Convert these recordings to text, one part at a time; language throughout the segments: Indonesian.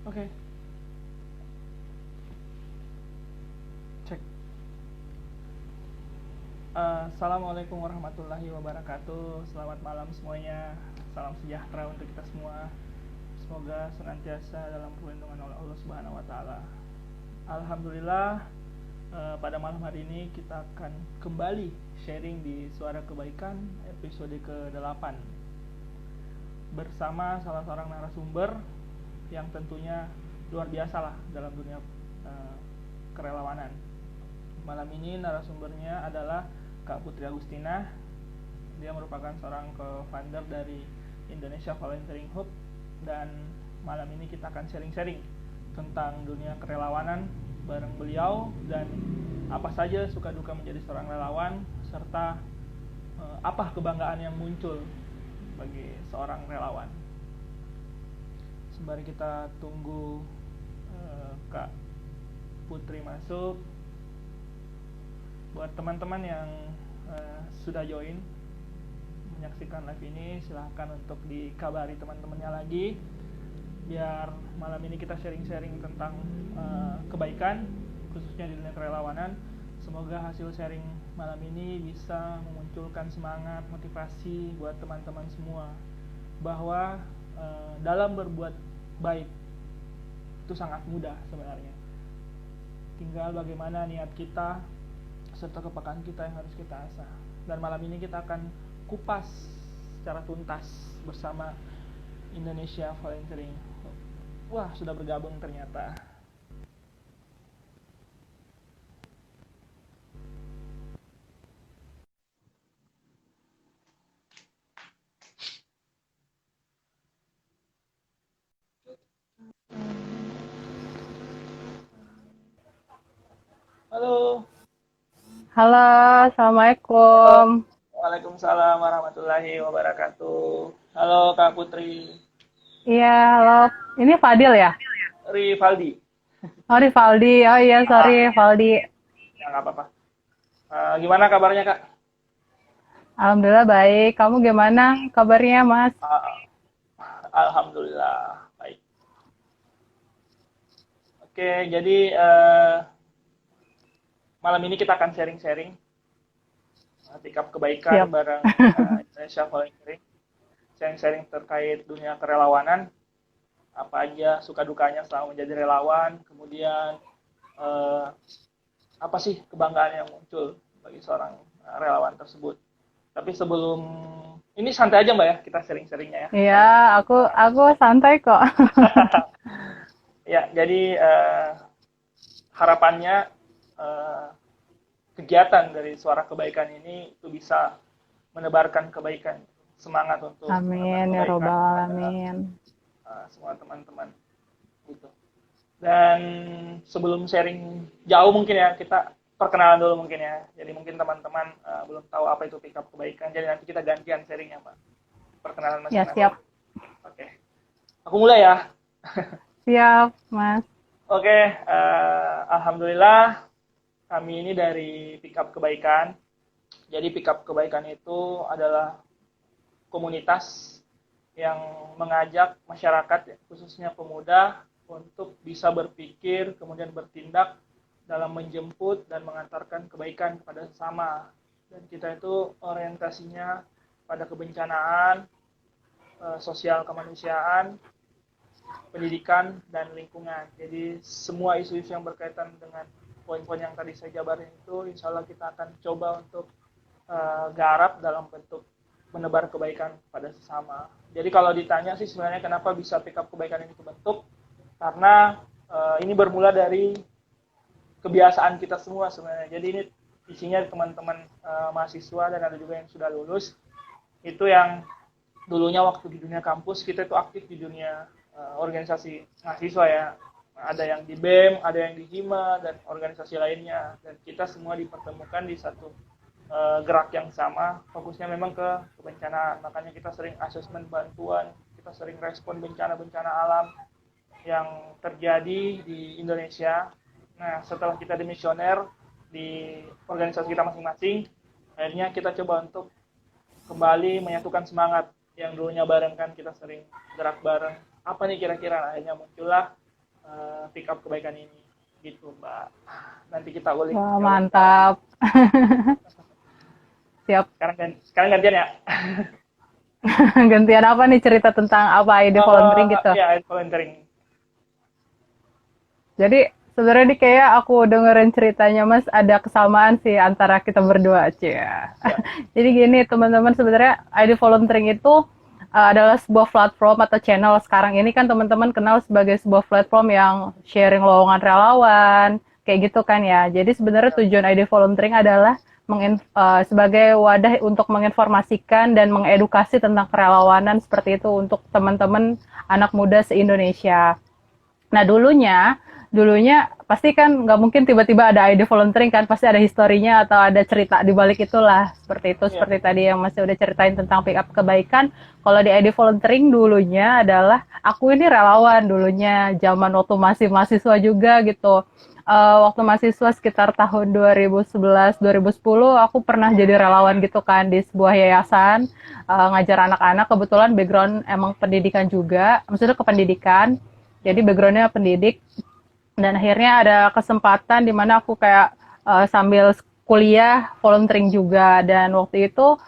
Oke, cek. Assalamualaikum warahmatullahi wabarakatuh. Selamat malam semuanya. Salam sejahtera untuk kita semua. Semoga senantiasa dalam perlindungan oleh Allah Subhanahu wa taala. Alhamdulillah, pada malam hari ini kita akan kembali sharing di Suara Kebaikan episode ke-8 bersama salah seorang narasumber yang tentunya luar biasa lah dalam dunia kerelawanan. Malam ini narasumbernya adalah Kak Putri Agustina. Dia merupakan seorang co-founder dari Indonesia Volunteering Hub, dan malam ini kita akan sharing-sharing tentang dunia kerelawanan bareng beliau dan apa saja suka duka menjadi seorang relawan, serta apa kebanggaan yang muncul bagi seorang relawan. Sembari kita tunggu Kak Putri masuk, buat teman-teman yang sudah join menyaksikan live ini, silahkan untuk dikabari teman-temannya lagi, biar malam ini kita sharing-sharing tentang kebaikan, khususnya di dunia kerelawanan. Semoga hasil sharing malam ini bisa memunculkan semangat, motivasi buat teman-teman semua, bahwa dalam berbuat baik itu sangat mudah sebenarnya. Tinggal bagaimana niat kita serta kepekaan kita yang harus kita asah. Dan malam ini kita akan kupas secara tuntas bersama Indonesia Volunteering. Wah, sudah bergabung ternyata. Halo. Halo, Assalamualaikum. Waalaikumsalam warahmatullahi wabarakatuh. Halo Kak Putri. Iya, halo. Ini Fadil ya? Rivaldi. Oh, Rivaldi. Oh iya, sorry, Valdi. Ya nggak apa-apa. Gimana kabarnya Kak? Alhamdulillah baik. Kamu gimana kabarnya, Mas? Uh, Alhamdulillah baik. Oke, jadi malam ini kita akan sharing-sharing sikap kebaikan Siap. bareng Indonesia Volunteering. Sharing-sharing terkait dunia kerelawanan, apa aja suka dukanya selama menjadi relawan, kemudian apa sih kebanggaan yang muncul bagi seorang relawan tersebut. Tapi sebelum ini santai aja Mbak ya, kita sharing-sharingnya ya Iya, kali ini. aku santai kok. Ya, jadi harapannya kegiatan dari Suara Kebaikan ini itu bisa menebarkan kebaikan, semangat untuk menebar Amin ya kebaikan robbal kepada alamin. semua teman-teman gitu. Dan sebelum sharing jauh mungkin ya, kita perkenalan dulu mungkin ya. Jadi mungkin teman-teman belum tahu apa itu pick up kebaikan. Jadi nanti kita gantian sharingnya Pak. Perkenalan Ya, masing-masing. siap. Oke. Aku mulai ya. Siap, Mas. Oke, alhamdulillah kami ini dari Pick Up Kebaikan. Jadi Pick Up Kebaikan itu adalah komunitas yang mengajak masyarakat, khususnya pemuda, untuk bisa berpikir, kemudian bertindak dalam menjemput dan mengantarkan kebaikan kepada sesama. Dan kita itu orientasinya pada kebencanaan, sosial kemanusiaan, pendidikan, dan lingkungan. Jadi semua isu-isu yang berkaitan dengan poin-poin yang tadi saya jabarin itu, insya Allah kita akan coba untuk garap dalam bentuk menebar kebaikan pada sesama. Jadi kalau ditanya sih sebenarnya kenapa bisa pick up kebaikan ini terbentuk, karena ini bermula dari kebiasaan kita semua sebenarnya. Jadi ini isinya teman-teman mahasiswa dan ada juga yang sudah lulus, itu yang dulunya waktu di dunia kampus kita itu aktif di dunia organisasi mahasiswa ya. Ada yang di BEM, ada yang di HIMA, dan organisasi lainnya. Dan kita semua dipertemukan di satu gerak yang sama, fokusnya memang ke kebencanaan. Makanya kita sering asesmen bantuan, kita sering respon bencana-bencana alam yang terjadi di Indonesia. Nah, setelah kita dimisioner di organisasi kita masing-masing, akhirnya kita coba untuk kembali menyatukan semangat yang dulunya bareng kan kita sering gerak bareng. Apa nih kira-kira? Akhirnya muncullah pick up kebaikan ini gitu Mbak. Nanti kita ulik. Wah, mantap. Siap. Sekarang gantian ya. Gantian apa nih, cerita tentang apa, ide volunteering gitu? Iya, volunteering. Jadi sebenarnya nih kayak aku dengerin ceritanya Mas ada kesamaan sih antara kita berdua aja. Ya. Jadi gini teman-teman, sebenarnya ide volunteering itu adalah sebuah platform atau channel sekarang ini kan teman-teman kenal sebagai sebuah platform yang sharing lowongan relawan kayak gitu kan ya. Jadi sebenarnya tujuan ide volunteering adalah sebagai wadah untuk menginformasikan dan mengedukasi tentang kerelawanan seperti itu untuk teman-teman anak muda se-Indonesia. Nah dulunya pasti kan nggak mungkin tiba-tiba ada ide volunteering kan, pasti ada historinya atau ada cerita di balik itulah, seperti itu. Seperti tadi yang Mas udah ceritain tentang pick up kebaikan. Kalau di ide volunteering dulunya adalah aku ini relawan dulunya zaman waktu masih mahasiswa juga gitu. Waktu mahasiswa sekitar tahun 2011-2010 aku pernah jadi relawan gitu kan di sebuah yayasan ngajar anak-anak. Kebetulan background emang pendidikan juga, maksudnya kependidikan, jadi backgroundnya pendidik. Dan akhirnya ada kesempatan di mana aku kayak sambil kuliah volunteering juga. Dan waktu itu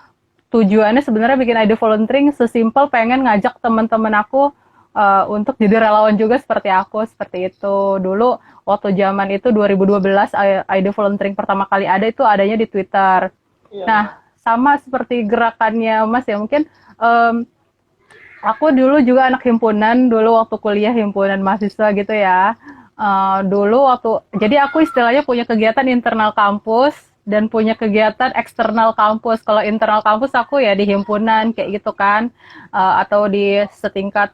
tujuannya sebenarnya bikin ide volunteering sesimpel pengen ngajak teman-teman aku untuk jadi relawan juga seperti aku, seperti itu. Dulu waktu zaman itu 2012 ide volunteering pertama kali ada itu adanya di Twitter. Iya. Nah, sama seperti gerakannya Mas ya, mungkin aku dulu juga anak himpunan, dulu waktu kuliah himpunan mahasiswa gitu ya. Jadi aku istilahnya punya kegiatan internal kampus dan punya kegiatan eksternal kampus. Kalau internal kampus aku ya di himpunan kayak gitu kan, atau di setingkat.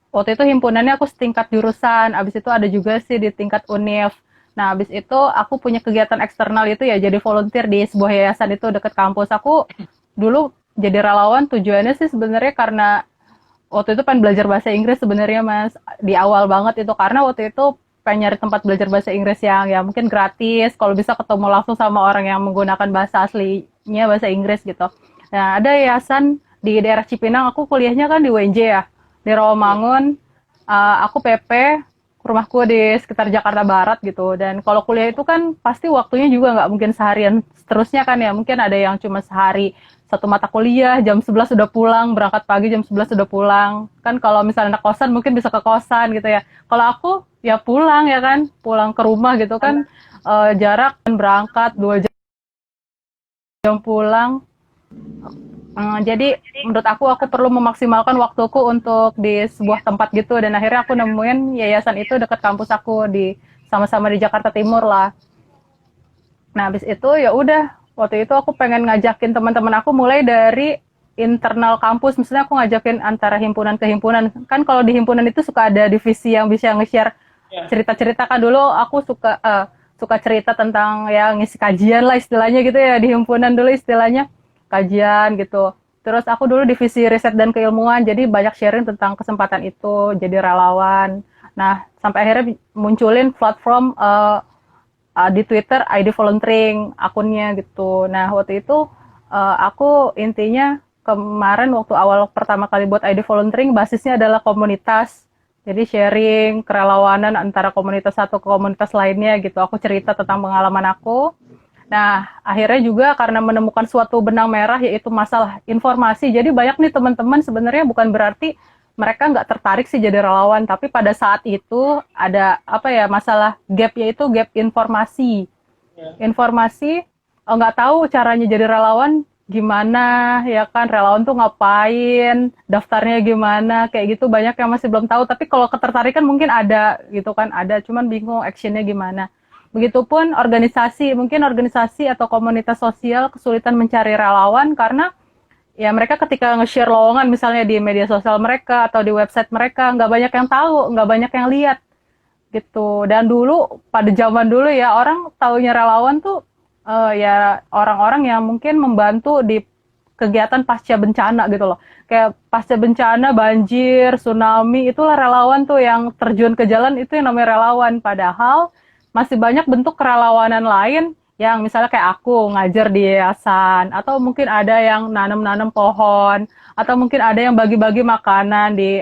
Waktu itu himpunannya aku setingkat jurusan, abis itu ada juga sih di tingkat univ. Nah, abis itu aku punya kegiatan eksternal itu ya jadi volunteer di sebuah yayasan itu dekat kampus. Aku dulu jadi relawan tujuannya sih sebenarnya karena waktu itu pengen belajar bahasa Inggris sebenarnya Mas, di awal banget itu, karena waktu itu pengen nyari tempat belajar bahasa Inggris yang ya mungkin gratis, kalau bisa ketemu langsung sama orang yang menggunakan bahasa aslinya bahasa Inggris gitu. Nah, ada yayasan di daerah Cipinang, aku kuliahnya kan di UNJ ya, di Rawamangun. Aku PP, rumahku di sekitar Jakarta Barat gitu. Dan kalau kuliah itu kan pasti waktunya juga nggak mungkin seharian seterusnya kan ya. Mungkin ada yang cuma sehari satu mata kuliah, jam 11 sudah pulang, berangkat pagi jam 11 sudah pulang. Kan kalau misalnya anak kosan mungkin bisa ke kosan gitu ya. Kalau aku ya pulang ya kan, pulang ke rumah gitu kan, jarak kan berangkat 2 jam pulang. Jadi menurut aku perlu memaksimalkan waktuku untuk di sebuah tempat gitu, dan akhirnya aku nemuin yayasan itu dekat kampus aku sama-sama di Jakarta Timur lah. Nah, habis itu ya udah, waktu itu aku pengen ngajakin teman-teman aku mulai dari internal kampus, misalnya aku ngajakin antara himpunan ke himpunan. Kan kalau di himpunan itu suka ada divisi yang bisa nge-share cerita-cerita kan. Dulu aku suka cerita tentang ya ngisi kajian lah istilahnya gitu ya, di himpunan dulu istilahnya kajian gitu. Terus aku dulu divisi riset dan keilmuan, jadi banyak sharing tentang kesempatan itu jadi relawan. Nah, sampai akhirnya munculin platform di Twitter ID volunteering akunnya gitu. Nah, waktu itu aku intinya kemarin waktu awal pertama kali buat ID volunteering, basisnya adalah komunitas. Jadi sharing kerelawanan antara komunitas satu ke komunitas lainnya gitu. Aku cerita tentang pengalaman aku. Nah, akhirnya juga karena menemukan suatu benang merah, yaitu masalah informasi. Jadi banyak nih teman-teman sebenarnya bukan berarti mereka nggak tertarik sih jadi relawan, tapi pada saat itu ada masalah gapnya itu gap informasi. Informasi nggak tahu caranya jadi relawan gimana, ya kan, relawan tuh ngapain, daftarnya gimana, kayak gitu banyak yang masih belum tahu. Tapi kalau ketertarikan mungkin ada gitu kan, ada, cuman bingung actionnya gimana. Begitupun mungkin organisasi atau komunitas sosial kesulitan mencari relawan karena ya mereka ketika nge-share lowongan misalnya di media sosial mereka atau di website mereka, nggak banyak yang tahu, nggak banyak yang lihat gitu. Dan dulu, pada zaman dulu ya, orang taunya relawan tuh ya orang-orang yang mungkin membantu di kegiatan pasca bencana gitu loh. Kayak pasca bencana, banjir, tsunami, itulah relawan tuh yang terjun ke jalan, itu yang namanya relawan. Padahal masih banyak bentuk kerelawanan lain yang misalnya kayak aku ngajar di yayasan, atau mungkin ada yang nanam-nanam pohon, atau mungkin ada yang bagi-bagi makanan di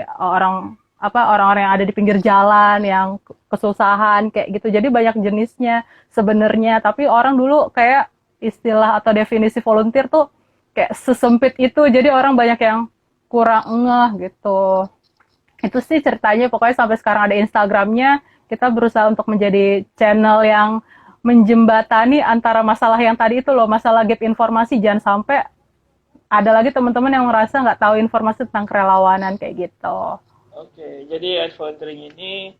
orang-orang yang ada di pinggir jalan yang kesusahan kayak gitu. Jadi banyak jenisnya sebenarnya, tapi orang dulu kayak istilah atau definisi volunteer tuh kayak sesempit itu, jadi orang banyak yang kurang ngeh gitu. Itu sih ceritanya, pokoknya sampai sekarang ada Instagramnya, kita berusaha untuk menjadi channel yang menjembatani antara masalah yang tadi itu loh, masalah gap informasi, jangan sampai ada lagi teman-teman yang merasa nggak tahu informasi tentang kerelawanan kayak gitu. Oke, jadi Ed Volunteering ini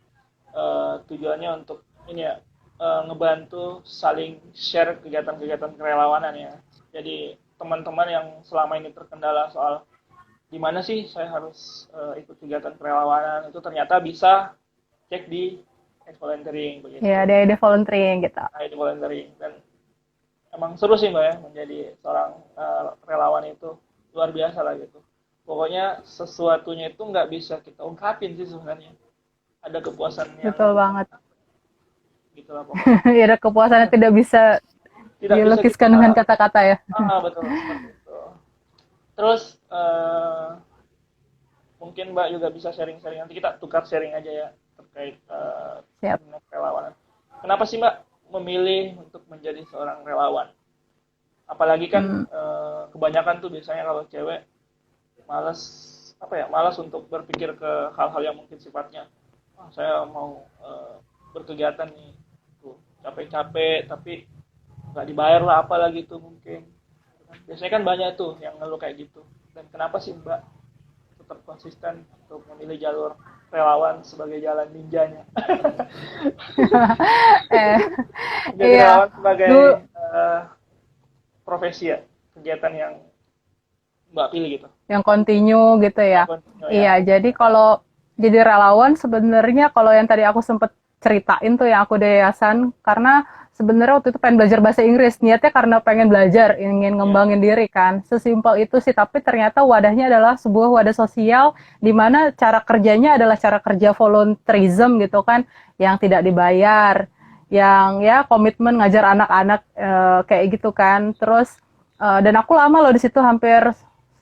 tujuannya untuk ini ya, ngebantu saling share kegiatan-kegiatan kerelawanan ya. Jadi teman-teman yang selama ini terkendala soal di mana sih saya harus ikut kegiatan kerelawanan, itu ternyata bisa cek di volunteering begitu. Iya, ada volunteering gitu. Di volunteering, dan emang seru sih Mbak ya menjadi seorang relawan itu luar biasa lah gitu. Pokoknya sesuatunya itu nggak bisa kita ungkapin sih sebenarnya. Ada kepuasan yang betul banget. Gitulah pokoknya. Ya, ada kepuasan yang tidak bisa dilukiskan dengan kata-kata ya. Betul seperti itu. Terus mungkin Mbak juga bisa sharing-sharing, nanti kita tukar sharing aja ya terkait relawanan. Kenapa sih Mbak memilih untuk menjadi seorang relawan? Apalagi kan kebanyakan tuh biasanya kalau cewek malas untuk berpikir ke hal-hal yang mungkin sifatnya saya mau berkegiatan nih, tuh capek-capek tapi nggak dibayar lah apalagi tuh mungkin. Biasanya kan banyak tuh yang ngeluh kayak gitu. Dan kenapa sih Mbak tetap konsisten untuk memilih jalur relawan sebagai jalan ninjanya? Jadi relawan sebagai profesi ya, kegiatan yang Mbak pilih gitu. Yang kontinu gitu ya. Iya, jadi kalau jadi relawan sebenarnya kalau yang tadi aku sempat ceritain tuh yang aku di yayasan, karena sebenarnya waktu itu pengen belajar bahasa Inggris, niatnya karena pengen belajar, ingin ngembangin diri kan, sesimpel itu sih. Tapi ternyata wadahnya adalah sebuah wadah sosial di mana cara kerjanya adalah cara kerja volunteerism gitu kan, yang tidak dibayar, yang ya komitmen ngajar anak-anak kayak gitu kan. Terus dan aku lama loh di situ, hampir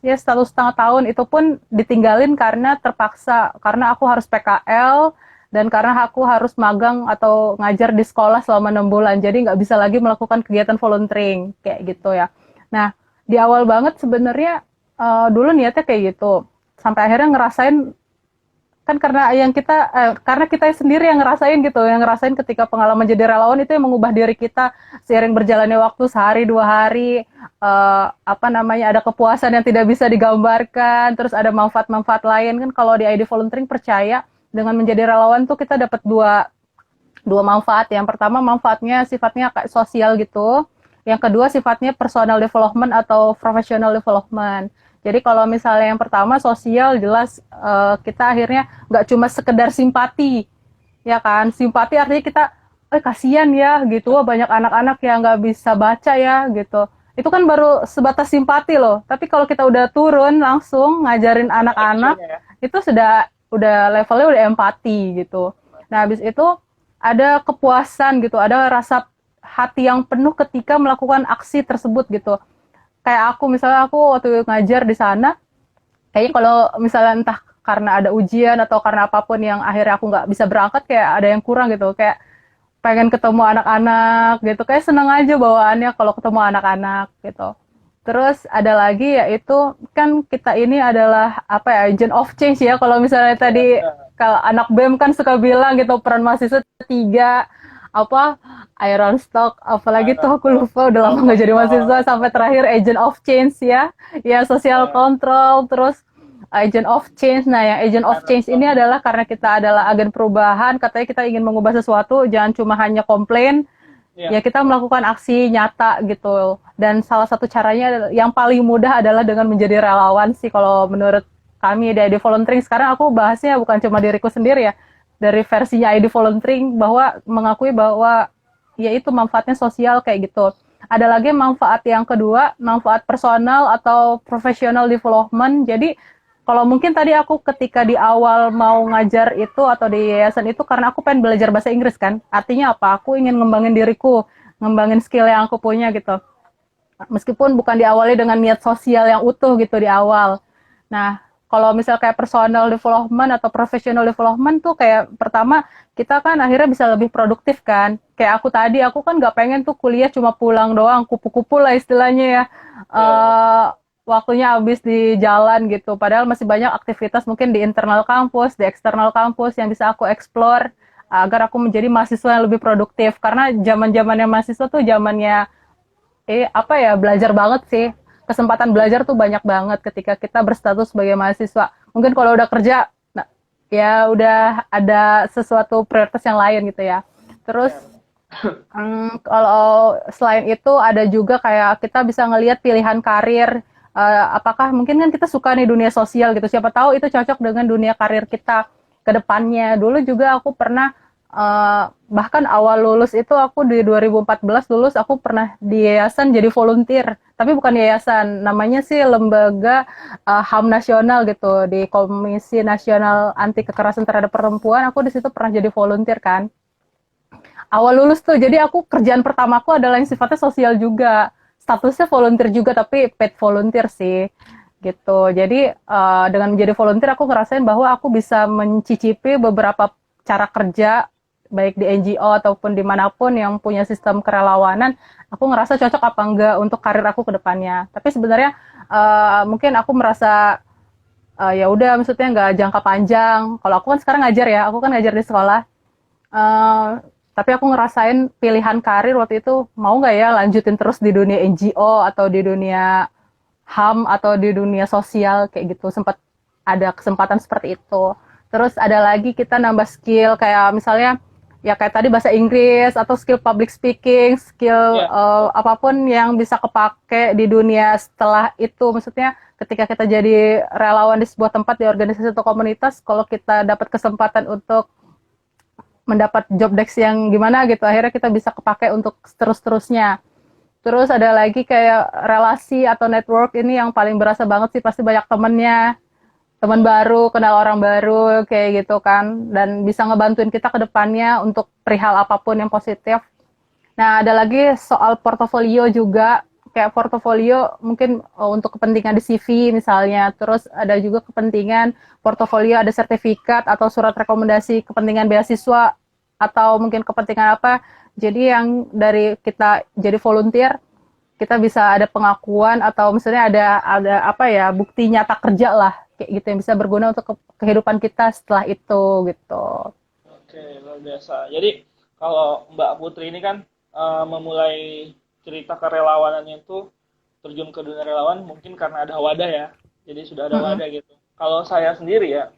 ya 1,5 tahun, itu pun ditinggalin karena terpaksa, karena aku harus PKL dan karena aku harus magang atau ngajar di sekolah selama 6 bulan, jadi nggak bisa lagi melakukan kegiatan volunteering kayak gitu ya. Nah, di awal banget sebenarnya dulu niatnya kayak gitu, sampai akhirnya ngerasain kan karena kita sendiri yang ngerasain gitu, yang ngerasain ketika pengalaman jadi relawan itu yang mengubah diri kita seiring berjalannya waktu, sehari 2 hari ada kepuasan yang tidak bisa digambarkan, terus ada manfaat-manfaat lain kan. Kalau di ID Volunteering percaya dengan menjadi relawan tuh kita dapat dua manfaat. Yang pertama manfaatnya sifatnya kayak sosial gitu. Yang kedua sifatnya personal development atau professional development. Jadi kalau misalnya yang pertama sosial, jelas kita akhirnya nggak cuma sekedar simpati, ya kan? Simpati artinya kita, kasihan ya gitu, banyak anak-anak yang nggak bisa baca ya gitu. Itu kan baru sebatas simpati loh. Tapi kalau kita udah turun langsung ngajarin anak-anak, itu udah levelnya udah empati gitu. Nah, habis itu ada kepuasan gitu, ada rasa hati yang penuh ketika melakukan aksi tersebut gitu. Kayak misalnya aku waktu ngajar di sana, kayaknya kalau misalnya entah karena ada ujian atau karena apapun yang akhirnya aku nggak bisa berangkat, kayak ada yang kurang gitu, kayak pengen ketemu anak-anak gitu, kayak seneng aja bawaannya kalau ketemu anak-anak gitu. Terus ada lagi yaitu kan kita ini adalah agent of change ya. Kalau misalnya tadi kalau anak BEM kan suka bilang gitu, peran mahasiswa 3 Iron Stock, apalagi tuh aku lupa, udah lama nggak jadi mahasiswa, sampai terakhir agent of change ya, social control, terus agent of change. Nah, yang agent of change ini adalah karena kita adalah agen perubahan, katanya kita ingin mengubah sesuatu, jangan cuma hanya komplain. Ya kita melakukan aksi nyata gitu. Dan salah satu caranya yang paling mudah adalah dengan menjadi relawan sih kalau menurut kami di ID Volunteering. Sekarang aku bahasnya bukan cuma diriku sendiri ya, dari versinya ID Volunteering, bahwa mengakui bahwa ya itu manfaatnya sosial kayak gitu. Ada lagi manfaat yang kedua, manfaat personal atau professional development. Jadi kalau mungkin tadi aku ketika di awal mau ngajar itu atau di yayasan itu karena aku pengen belajar bahasa Inggris kan. Artinya apa? Aku ingin ngembangin diriku ngembangin skill yang aku punya gitu. Meskipun bukan diawali dengan niat sosial yang utuh gitu di awal. Nah, kalau misal kayak personal development atau professional development tuh kayak pertama kita kan akhirnya bisa lebih produktif kan. Kayak aku tadi, aku kan nggak pengen tuh kuliah cuma pulang doang, kupu-kupu lah istilahnya ya. Iya. Uh, Waktunya habis di jalan gitu. Padahal masih banyak aktivitas mungkin di internal kampus, di eksternal kampus yang bisa aku explore agar aku menjadi mahasiswa yang lebih produktif. Karena zaman-zamannya mahasiswa tuh zamannya apa ya, belajar banget sih. Kesempatan belajar tuh banyak banget ketika kita berstatus sebagai mahasiswa. Mungkin kalau udah kerja, nah, ya udah ada sesuatu prioritas yang lain gitu ya. Terus Iya. kalau selain itu ada juga kayak kita bisa ngelihat pilihan karir. Apakah mungkin kan kita suka nih dunia sosial gitu. Siapa tahu itu cocok dengan dunia karir kita ke depannya. Dulu juga aku pernah bahkan awal lulus itu aku di 2014 lulus aku pernah di yayasan jadi volunteer, tapi bukan yayasan, namanya sih lembaga HAM nasional gitu, di Komisi Nasional Anti Kekerasan Terhadap Perempuan. Aku di situ pernah jadi volunteer kan awal lulus tuh. Jadi aku kerjaan pertamaku adalah yang sifatnya sosial juga, statusnya volunteer juga tapi paid volunteer sih gitu. Jadi dengan menjadi volunteer aku ngerasain bahwa aku bisa mencicipi beberapa cara kerja baik di NGO ataupun dimanapun yang punya sistem kerelawanan. Aku ngerasa cocok apa enggak untuk karir aku ke depannya. Tapi sebenarnya mungkin aku merasa ya udah, maksudnya nggak jangka panjang. Kalau aku kan sekarang ngajar ya, aku kan ngajar di sekolah. Eh, tapi aku ngerasain pilihan karir waktu itu, mau nggak ya lanjutin terus di dunia NGO atau di dunia HAM atau di dunia sosial kayak gitu. Sempat ada kesempatan seperti itu. Terus ada lagi kita nambah skill kayak misalnya ya kayak tadi bahasa Inggris atau skill public speaking, skill Iya. apapun yang bisa kepake di dunia setelah itu. Maksudnya ketika kita jadi relawan di sebuah tempat, di organisasi atau komunitas, kalau kita dapat kesempatan untuk mendapat job desk yang gimana gitu, akhirnya kita bisa kepake untuk terus-terusnya. Terus ada lagi kayak relasi atau network, ini yang paling berasa banget sih, pasti banyak temennya, teman baru, kenal orang baru kayak gitu kan, dan bisa ngebantuin kita ke depannya untuk perihal apapun yang positif. Nah, ada lagi soal portofolio juga, kayak portofolio mungkin untuk kepentingan di CV misalnya, terus ada juga kepentingan portofolio ada sertifikat atau surat rekomendasi kepentingan beasiswa atau mungkin kepentingan apa. Jadi yang dari kita jadi volunteer, kita bisa ada pengakuan atau misalnya ada apa ya, bukti nyata kerja lah kayak gitu yang bisa berguna untuk kehidupan kita setelah itu gitu. Oke, luar biasa. Jadi kalau Mbak Putri ini kan memulai cerita kerelawanannya itu terjun ke dunia relawan mungkin karena ada wadah ya. Jadi sudah ada Mm-mm. wadah gitu. Kalau saya sendiri ya,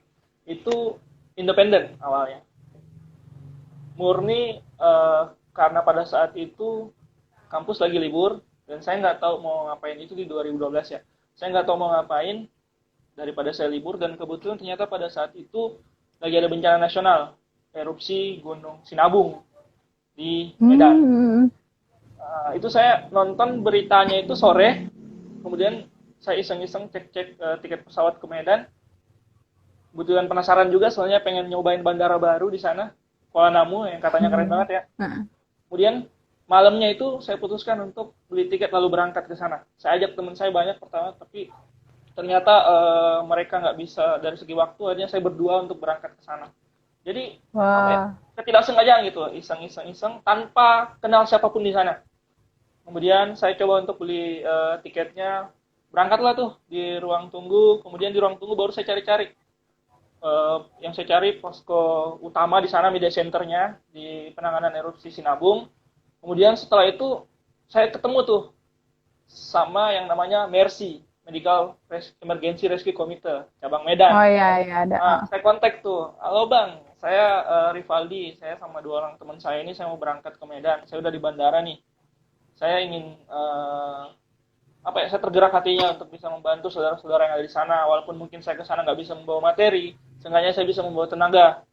itu independen awalnya. Murni karena pada saat itu kampus lagi libur dan saya nggak tahu mau ngapain, itu di 2012 ya. Saya nggak tahu mau ngapain daripada saya libur, dan kebetulan ternyata pada saat itu lagi ada bencana nasional, erupsi Gunung Sinabung di Medan. Hmm. Itu saya nonton beritanya itu sore, kemudian saya iseng-iseng cek-cek tiket pesawat ke Medan. Kebetulan penasaran juga, soalnya pengen nyobain bandara baru di sana, Kuala Namu, yang katanya keren Hmm. banget ya. Nah. Kemudian malamnya itu saya putuskan untuk beli tiket lalu berangkat ke sana. Saya ajak teman saya banyak pertama, tapi ternyata mereka nggak bisa dari segi waktu, akhirnya saya berdua untuk berangkat ke sana. Jadi apa ya, Wah. ketidaksengajaan gitu, iseng-iseng tanpa kenal siapapun di sana. Kemudian saya coba untuk beli tiketnya, berangkatlah tuh di ruang tunggu. Kemudian di ruang tunggu baru saya cari-cari. Yang saya cari posko utama di sana, media centernya di penanganan erupsi Sinabung. Kemudian setelah itu saya ketemu tuh sama yang namanya Mercy, Medical Emergency Rescue Committee cabang Oh Medan. iya iya ada. Saya kontak tuh, halo bang, saya Rivaldi, saya sama dua orang teman saya ini, saya mau berangkat ke Medan, saya udah di bandara nih, saya ingin apa ya, saya tergerak hatinya untuk bisa membantu saudara-saudara yang ada di sana, walaupun mungkin saya ke sana nggak bisa membawa materi, seenggaknya saya bisa membawa tenaga,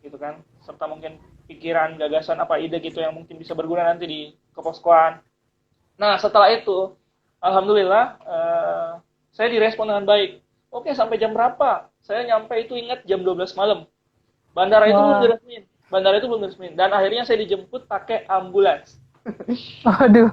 gitu kan, serta mungkin pikiran, gagasan, apa ide gitu yang mungkin bisa berguna nanti di keposkoan. Nah setelah itu, alhamdulillah saya direspon dengan baik. Oke, sampai jam berapa? Saya nyampe itu ingat jam 12 malam. Bandara itu belum Wah. diresmin. Bandara itu belum diresmin. Dan akhirnya saya dijemput pakai ambulans. Waduh.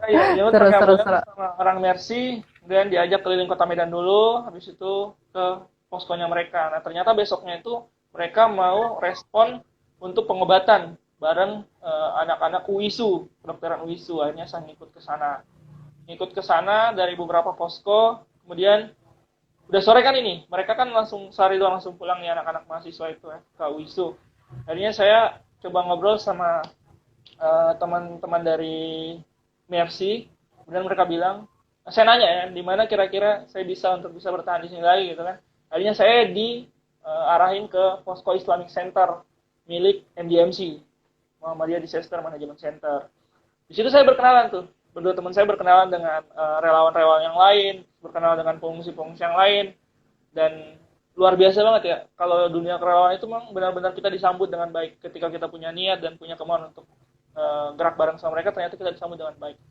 Ya, Yunus Seru, pakai seru, ambulans seru. sama orang Mercy, kemudian diajak keliling kota Medan dulu, habis itu ke poskonya mereka. Nah, ternyata besoknya itu mereka mau respon untuk pengobatan bareng anak-anak UISU, kedokteran UISU. Akhirnya saya ngikut ke sana. Ngikut ke sana dari beberapa posko, kemudian udah sore kan ini, mereka kan langsung sehari doang langsung pulang nih anak-anak mahasiswa itu ya, ke UISU. Akhirnya saya coba ngobrol sama teman-teman dari Mercy, kemudian mereka bilang, saya nanya ya, di mana kira-kira saya bisa untuk bisa bertahan di sini lagi gitu kan. Akhirnya saya diarahin ke Posko Islamic Center milik MDMC, Muhammadiyah Disaster Management Center. Di situ saya berkenalan tuh, berdua teman saya berkenalan dengan relawan-relawan yang lain, berkenalan dengan pengungsi-pengungsi yang lain, dan luar biasa banget ya. Kalau dunia kerelawan itu memang benar-benar kita disambut dengan baik ketika kita punya niat dan punya kemauan untuk gerak bareng sama mereka, ternyata kita disambut dengan baik.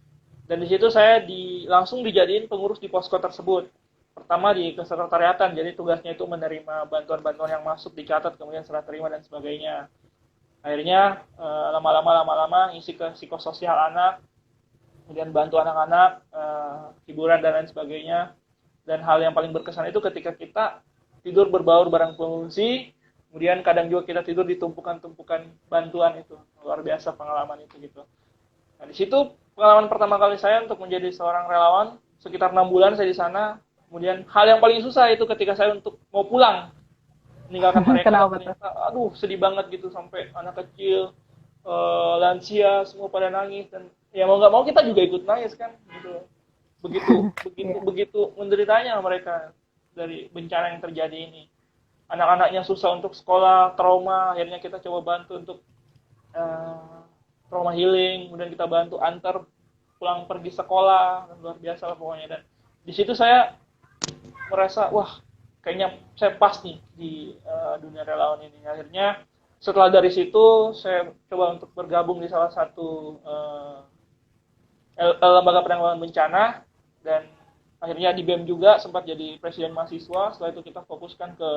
Dan di situ saya langsung dijadiin pengurus di posko tersebut. Pertama di kesekretariatan, jadi tugasnya itu menerima bantuan-bantuan yang masuk, dicatat, kemudian serah terima dan sebagainya. Akhirnya lama-lama ngisi ke psikososial anak, kemudian bantu anak-anak, hiburan dan lain sebagainya. Dan hal yang paling berkesan itu ketika kita tidur berbaur bareng pengungsi, kemudian kadang juga kita tidur di tumpukan-tumpukan bantuan itu. Luar biasa pengalaman itu gitu. Nah, di situ pengalaman pertama kali saya untuk menjadi seorang relawan, sekitar 6 bulan saya di sana. Kemudian hal yang paling susah itu ketika saya untuk mau pulang, meninggalkan mereka. Kenapa tuh? Ternyata, aduh sedih banget gitu, sampai anak kecil, lansia, semua pada nangis. Dan ya mau nggak mau kita juga ikut nangis kan gitu. Begitu Iya. begitu menderitanya mereka dari bencana yang terjadi ini. Anak-anaknya susah untuk sekolah, trauma, akhirnya kita coba bantu untuk eh, trauma healing, kemudian kita bantu antar pulang pergi sekolah, dan luar biasa lah pokoknya. Dan di situ saya merasa, wah kayaknya saya pas nih di dunia relawan ini. Akhirnya setelah dari situ saya coba untuk bergabung di salah satu lembaga penanggulangan bencana, dan akhirnya di BEM juga sempat jadi presiden mahasiswa. Setelah itu kita fokuskan ke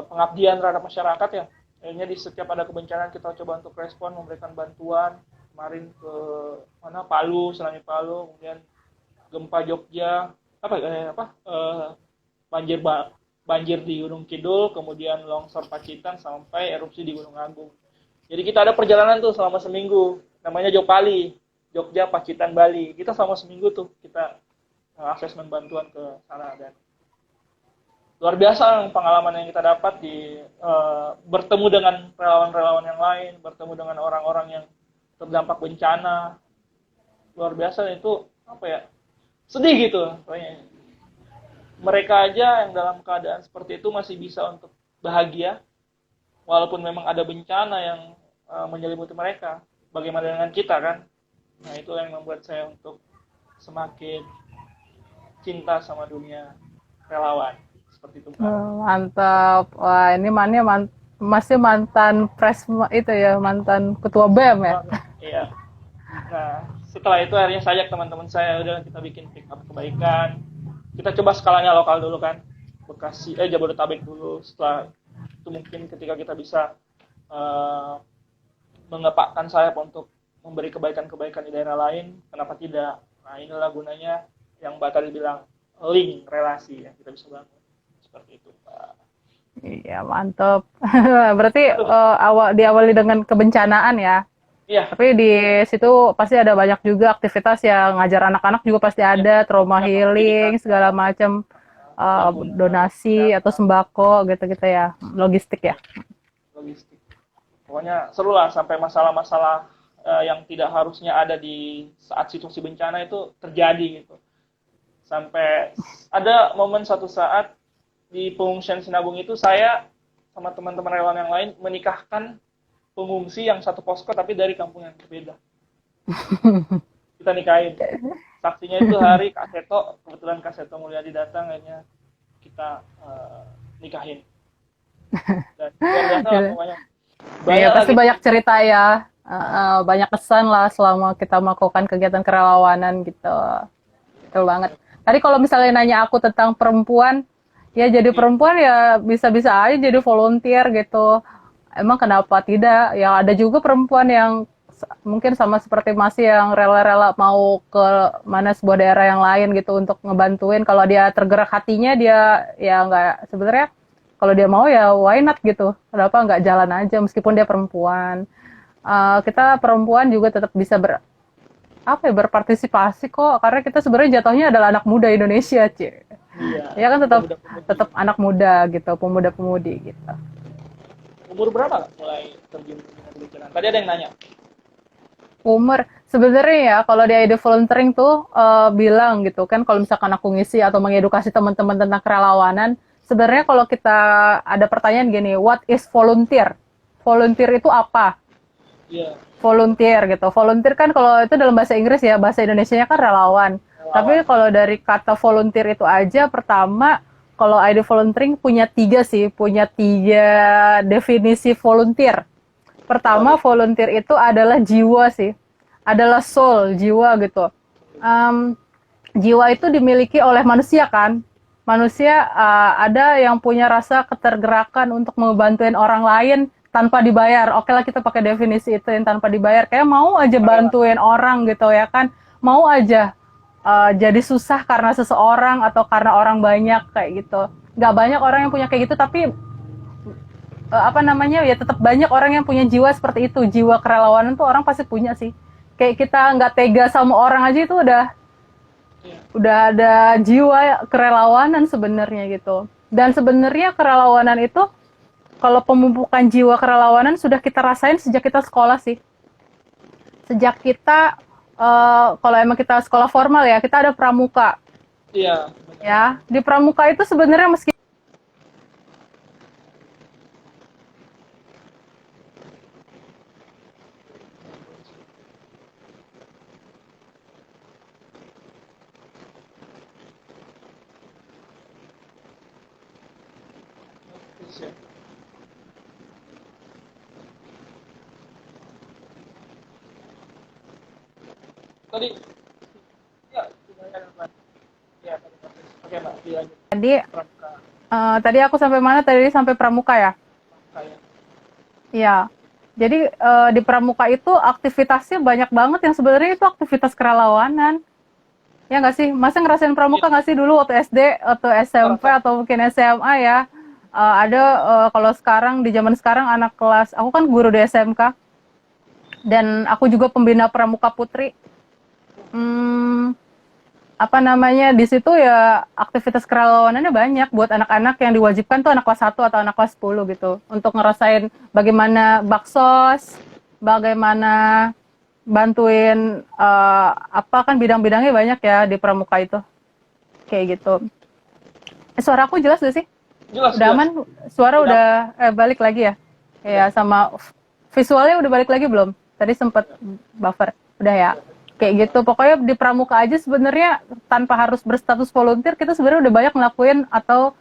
pengabdian terhadap masyarakat ya. Akhirnya di setiap ada kebencanaan kita coba untuk respon, memberikan bantuan. Kemarin ke mana, Palu, tsunami Palu, kemudian gempa Jogja, banjir banjir di Gunung Kidul, kemudian longsor Pacitan sampai erupsi di Gunung Agung. Jadi kita ada perjalanan tuh selama seminggu, namanya Jopali, Jogja, Pacitan, Bali. Kita selama seminggu tuh kita asesmen bantuan ke sana, dan luar biasa pengalaman yang kita dapat di bertemu dengan relawan-relawan yang lain, bertemu dengan orang-orang yang terdampak bencana. Luar biasa itu, apa ya, sedih gitu kayaknya. Mereka aja yang dalam keadaan seperti itu masih bisa untuk bahagia walaupun memang ada bencana yang menyelimuti mereka. Bagaimana dengan kita kan? Nah, itu yang membuat saya untuk semakin cinta sama dunia relawan. Seperti itu, Mbak. Mantap. Wah, ini masih mantan itu ya, mantan ketua BEM ya. Iya. Nah, setelah itu akhirnya saya ajak teman-teman saya, udah kita bikin pick up kebaikan. Kita coba skalanya lokal dulu kan. Bekasi, Jabodetabek dulu. Setelah itu mungkin ketika kita bisa mengepakkan sayap untuk memberi kebaikan-kebaikan di daerah lain, kenapa tidak? Nah, inilah gunanya yang Mbak tadi bilang, link relasi yang kita bisa bangun. Seperti itu, Pak. Iya, mantap. Berarti diawali dengan kebencanaan ya. Iya, Tapi di situ pasti ada banyak juga aktivitas yang ngajar anak-anak juga pasti iya. ada, trauma Yang pendidikan, healing, segala macam, santunan, donasi atau kesehatan, sembako gitu-gitu ya, logistik ya. logistik. Pokoknya seru lah, sampai masalah-masalah yang tidak harusnya ada di saat situasi bencana itu terjadi gitu. Sampai ada momen satu saat di pengungsian Sinabung itu, saya sama teman-teman relawan yang lain menikahkan pengungsi yang satu posko tapi dari kampung yang berbeda. Kita nikahin. Saksinya itu hari Kak Seto, kebetulan Kak Seto Mulyadi datang, akhirnya kita nikahin. Dan luar biasa lah pokoknya. Iya, Banyak pasti lagi. banyak cerita ya. Banyak kesan lah selama kita melakukan kegiatan kerelawanan gitu. Betul banget. Tadi kalau misalnya nanya aku tentang perempuan, ya jadi perempuan ya bisa-bisa aja jadi volunteer gitu. Emang kenapa tidak? Ya ada juga perempuan yang mungkin sama seperti Masih yang rela-rela mau ke mana sebuah daerah yang lain gitu untuk ngebantuin. Kalau dia tergerak hatinya, dia ya nggak, sebenarnya kalau dia mau ya why not gitu. Kenapa nggak jalan aja meskipun dia perempuan. Kita perempuan juga tetap bisa berpartisipasi kok, karena kita sebenarnya jatuhnya adalah anak muda Indonesia, Ci. Iya, Ya kan, tetap pemuda-pemudi. tetap anak muda gitu, pemuda-pemudi gitu. Umur berapa mulai terjun dengan berjalan? Tadi ada yang nanya. Umur sebenarnya ya, kalau di ID volunteering tuh bilang gitu kan, kalau misalkan aku ngisi atau mengedukasi teman-teman tentang kerelawanan, sebenarnya kalau kita ada pertanyaan gini, what is volunteer? Volunteer itu apa? Iya, Volunteer gitu. Volunteer kan kalau itu dalam bahasa Inggris ya, bahasa Indonesianya kan relawan. Tapi relawan. kalau dari kata volunteer itu aja, pertama, kalau ID volunteering punya tiga definisi volunteer. Pertama, Apa tuh? volunteer itu adalah jiwa sih, adalah soul, jiwa gitu. Em, Jiwa itu dimiliki oleh manusia kan. Manusia ada yang punya rasa ketergerakan untuk membantuin orang lain tanpa dibayar. Oke lah, kita pakai definisi itu yang tanpa dibayar. Kayak mau aja Sukarela. bantuin orang gitu ya kan. Mau aja jadi susah karena seseorang atau karena orang banyak kayak gitu. Nggak banyak orang yang punya kayak gitu, tapi apa namanya, ya tetap banyak orang yang punya jiwa seperti itu. Jiwa kerelawanan tuh orang pasti punya sih. Kayak kita nggak tega sama orang aja itu Iya. udah ada jiwa kerelawanan sebenarnya gitu. Dan sebenarnya kerelawanan itu, kalau pemupukan jiwa kerelawanan sudah kita rasain sejak kita sekolah sih. Sejak kita kalau emang kita sekolah formal ya, kita ada pramuka Iya, benar. ya. Di pramuka itu sebenarnya meski Iya. Tadi, ya, ditanyakan, Mbak. Ya, tadi proses. Oke, Mbak, dilanjut. tadi Pramuka, tadi aku sampai mana, tadi sampai pramuka ya. kayak. Iya. Jadi di pramuka itu aktivitasnya banyak banget yang sebenarnya itu aktivitas kerelawanan. Ya nggak sih? Masa ngerasain Iya, pramuka nggak sih dulu waktu SD atau SMP ngerasain. atau mungkin SMA ya? Ada kalau sekarang, di zaman sekarang, anak kelas, aku kan guru di SMK dan aku juga pembina pramuka putri. Hmm, apa namanya, di situ ya aktivitas kerelawanannya banyak buat anak-anak yang diwajibkan tuh anak kelas 1 atau anak kelas 10 gitu. Untuk ngerasain bagaimana baksos, bagaimana bantuin apa kan bidang-bidangnya banyak ya di pramuka itu. Kayak gitu. Suara aku jelas gak sih? Jelas, Udah jelas. aman? Suara Udah, udah balik lagi ya? udah. Ya, sama visualnya udah balik lagi belum? Tadi sempet buffer. Udah ya? Udah. Kayak gitu. Pokoknya di pramuka aja sebenarnya tanpa harus berstatus volunteer, kita sebenarnya udah banyak ngelakuin atau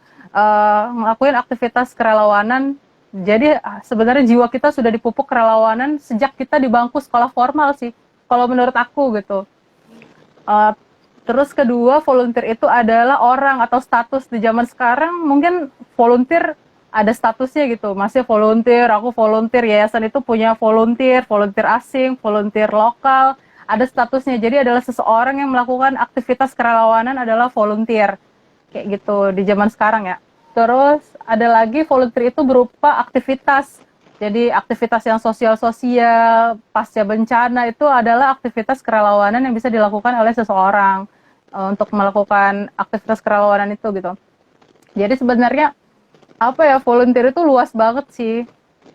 ngelakuin aktivitas kerelawanan. Jadi sebenarnya jiwa kita sudah dipupuk kerelawanan sejak kita di bangku sekolah formal sih. Kalau menurut aku gitu. Uh, Terus kedua, volunteer itu adalah orang atau status. Di zaman sekarang mungkin volunteer ada statusnya gitu. Masih volunteer, aku volunteer, yayasan itu punya volunteer, volunteer asing, volunteer lokal, ada statusnya. Jadi adalah seseorang yang melakukan aktivitas kerelawanan adalah volunteer. Kayak gitu di zaman sekarang ya. Terus ada lagi volunteer itu berupa aktivitas. Jadi aktivitas yang sosial-sosial, pasca bencana itu adalah aktivitas kerelawanan yang bisa dilakukan oleh seseorang untuk melakukan aktivitas kerelawanan itu gitu. Jadi sebenarnya apa ya, volunteer itu luas banget sih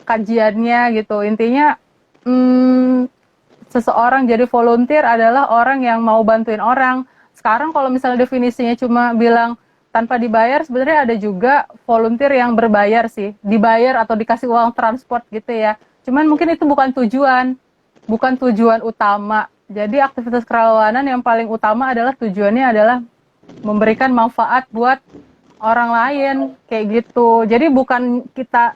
kajiannya gitu. Intinya seseorang jadi volunteer adalah orang yang mau bantuin orang. Sekarang kalau misalnya definisinya cuma bilang tanpa dibayar, sebenarnya ada juga volunteer yang berbayar sih, dibayar atau dikasih uang transport gitu ya. Cuman mungkin itu bukan tujuan utama. Jadi aktivitas kerelawanan yang paling utama adalah tujuannya adalah memberikan manfaat buat orang lain kayak gitu. Jadi bukan kita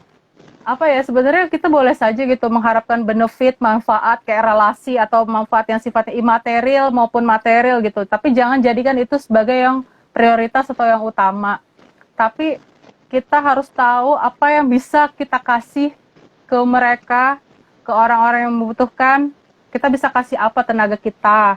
apa ya, sebenarnya kita boleh saja gitu mengharapkan benefit, manfaat kayak relasi atau manfaat yang sifatnya imaterial maupun material gitu. Tapi jangan jadikan itu sebagai yang prioritas atau yang utama. Tapi kita harus tahu apa yang bisa kita kasih ke mereka, ke orang-orang yang membutuhkan, Kita bisa kasih apa? Tenaga kita,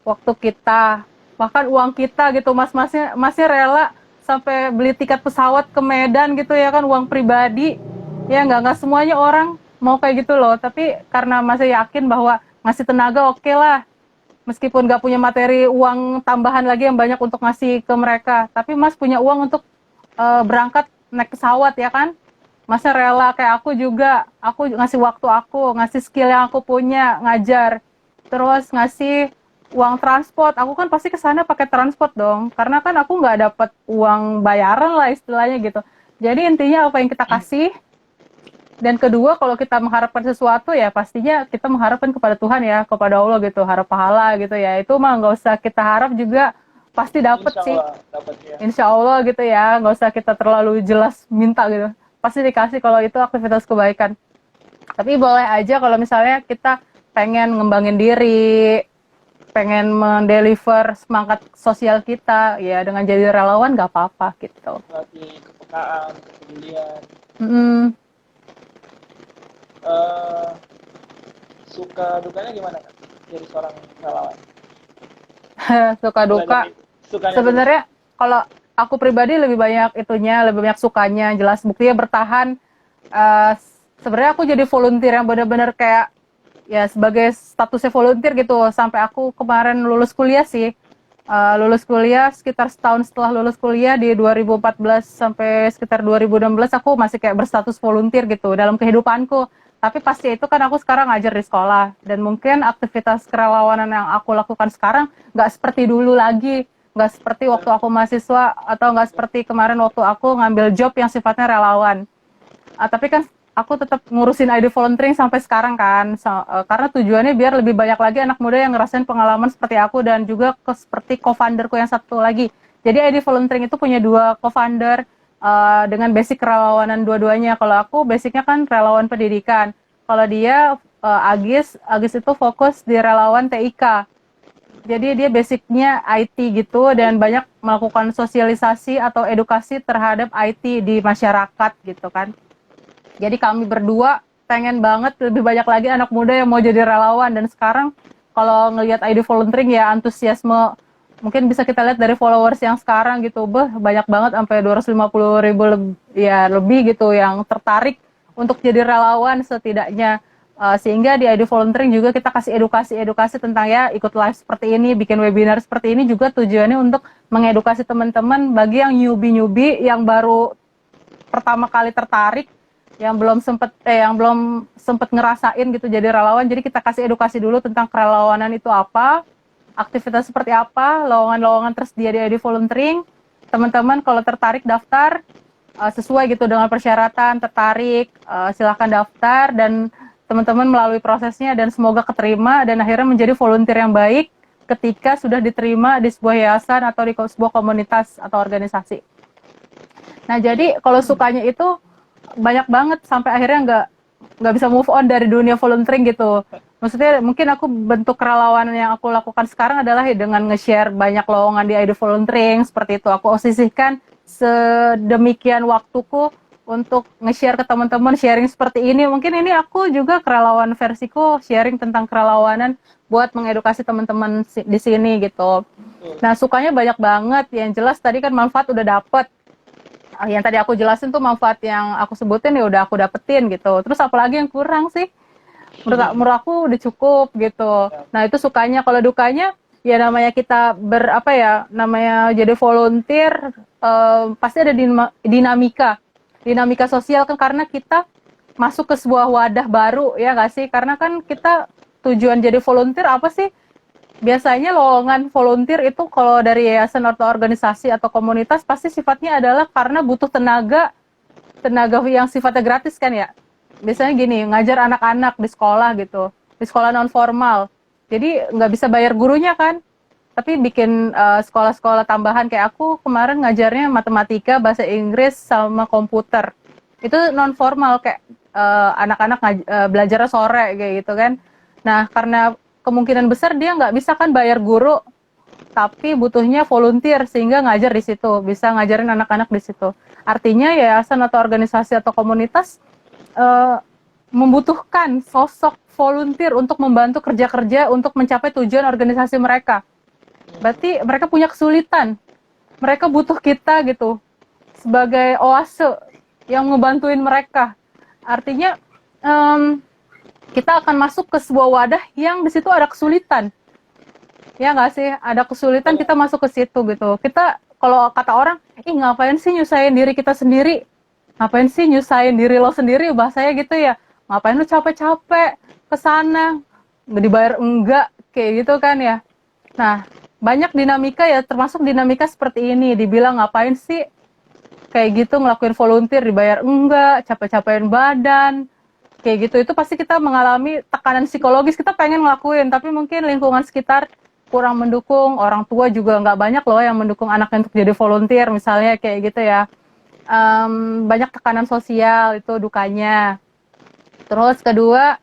waktu kita, bahkan uang kita gitu. Masnya rela sampai beli tiket pesawat ke Medan gitu ya kan, uang pribadi. Ya nggak semuanya orang mau kayak gitu loh. Tapi karena masih yakin bahwa ngasih tenaga oke lah. Meskipun nggak punya materi uang tambahan lagi yang banyak untuk ngasih ke mereka, tapi Mas punya uang untuk berangkat naik pesawat ya kan. Masnya rela kayak aku ngasih waktu aku, ngasih skill yang aku punya, ngajar, terus ngasih uang transport. Aku kan pasti ke sana pakai transport dong, karena kan aku nggak dapat uang bayaran lah istilahnya gitu. Jadi intinya apa yang kita kasih. Dan kedua, kalau kita mengharapkan sesuatu ya pastinya kita mengharapkan kepada Tuhan ya, kepada Allah gitu, harap pahala gitu ya. Itu mah nggak usah kita harap juga pasti dapet sih. Dapat ya. Insya Allah gitu ya, nggak usah kita terlalu jelas minta gitu. Pasti dikasih kalau itu aktivitas kebaikan. Tapi boleh aja kalau misalnya kita pengen ngembangin diri, pengen mendeliver semangat sosial kita, ya dengan jadi relawan nggak apa-apa gitu. Berarti kepekaan, kepedulian. Suka dukanya gimana kan jadi seorang relawan? Suka duka sebenarnya kalau aku pribadi lebih banyak sukanya. Jelas buktinya bertahan. Sebenarnya aku jadi volunteer yang benar-benar kayak ya sebagai statusnya volunteer gitu sampai aku kemarin lulus kuliah sih. Lulus kuliah sekitar setahun setelah lulus kuliah di 2014 sampai sekitar 2016 aku masih kayak berstatus volunteer gitu dalam kehidupanku. Tapi pasti itu kan aku sekarang ngajar di sekolah dan mungkin aktivitas kerelawanan yang aku lakukan sekarang nggak seperti dulu lagi, nggak seperti waktu aku mahasiswa atau nggak seperti kemarin waktu aku ngambil job yang sifatnya relawan. Tapi kan aku tetap ngurusin ID volunteering sampai sekarang kan, karena tujuannya biar lebih banyak lagi anak muda yang ngerasain pengalaman seperti aku dan juga seperti co-founderku yang satu lagi. Jadi ID volunteering itu punya 2 co-founder dengan basic kerelawanan dua-duanya. Kalau aku basicnya kan relawan pendidikan. Kalau dia Agis itu fokus di relawan TIK. Jadi dia basicnya IT gitu dan banyak melakukan sosialisasi atau edukasi terhadap IT di masyarakat gitu kan. Jadi kami berdua pengen banget lebih banyak lagi anak muda yang mau jadi relawan. Dan sekarang kalau ngelihat ID volunteering ya antusiasme mungkin bisa kita lihat dari followers yang sekarang gitu, banyak banget sampai 250.000 lebih gitu yang tertarik untuk jadi relawan setidaknya. Sehingga di ID volunteering juga kita kasih edukasi tentang ya ikut live seperti ini, bikin webinar seperti ini juga tujuannya untuk mengedukasi teman-teman bagi yang newbie yang baru pertama kali tertarik, yang belum sempet ngerasain gitu jadi relawan. Jadi kita kasih edukasi dulu tentang kerelawanan itu apa, aktivitas seperti apa, lowongan-lowongan tersedia di ID volunteering. Teman-teman kalau tertarik daftar sesuai gitu dengan persyaratan, tertarik silakan daftar dan teman-teman melalui prosesnya dan semoga keterima dan akhirnya menjadi volunteer yang baik ketika sudah diterima di sebuah yayasan atau di sebuah komunitas atau organisasi. Nah jadi kalau sukanya itu banyak banget sampai akhirnya nggak bisa move on dari dunia volunteering gitu. Maksudnya mungkin aku bentuk kerelawanan yang aku lakukan sekarang adalah dengan nge-share banyak lowongan di ID volunteering seperti itu. Aku sisihkan sedemikian waktuku untuk nge-share ke teman-teman, sharing seperti ini. Mungkin ini aku juga kerelawan versiku, sharing tentang kerelawanan buat mengedukasi teman-teman di sini gitu. Nah sukanya banyak banget. Yang jelas tadi kan manfaat udah dapet. Yang tadi aku jelasin tuh manfaat yang aku sebutin ya udah aku dapetin gitu. Terus apalagi yang kurang sih? Menurut aku udah cukup gitu. Nah itu sukanya. Kalau dukanya ya namanya kita namanya jadi volunteer pasti ada dinamika sosial kan karena kita masuk ke sebuah wadah baru ya nggak sih? Karena kan kita tujuan jadi volunteer apa sih? Biasanya lowongan volunteer itu kalau dari yayasan atau organisasi atau komunitas pasti sifatnya adalah karena butuh tenaga yang sifatnya gratis kan ya. Biasanya gini, ngajar anak-anak di sekolah gitu, di sekolah non formal. Jadi nggak bisa bayar gurunya kan, tapi bikin sekolah-sekolah tambahan kayak aku kemarin ngajarnya matematika, bahasa Inggris sama komputer. Itu non formal kayak anak-anak belajarnya sore kayak gitu kan. Nah karena kemungkinan besar dia nggak bisa kan bayar guru, tapi butuhnya volunteer sehingga ngajar di situ, bisa ngajarin anak-anak di situ. Artinya yayasan atau organisasi atau komunitas membutuhkan sosok volunteer untuk membantu kerja-kerja untuk mencapai tujuan organisasi mereka. Berarti mereka punya kesulitan. Mereka butuh kita gitu sebagai oase yang ngebantuin mereka. Artinya kita akan masuk ke sebuah wadah yang di situ ada kesulitan. Ya nggak sih? Ada kesulitan kita masuk ke situ gitu. Kita kalau kata orang, ngapain sih nyusahin diri kita sendiri? Ngapain sih nyusahin diri lo sendiri? Bahasanya gitu ya. Ngapain lu capek-capek ke sana? Nggak dibayar enggak? Kayak gitu kan ya. Nah, banyak dinamika ya, termasuk dinamika seperti ini. Dibilang ngapain sih kayak gitu ngelakuin volunteer dibayar enggak, capek-capekin badan. Kayak gitu, itu pasti kita mengalami tekanan psikologis, kita pengen ngelakuin, tapi mungkin lingkungan sekitar kurang mendukung, orang tua juga nggak banyak loh yang mendukung anaknya untuk jadi volunteer, misalnya kayak gitu ya. Banyak tekanan sosial, itu dukanya. Terus kedua,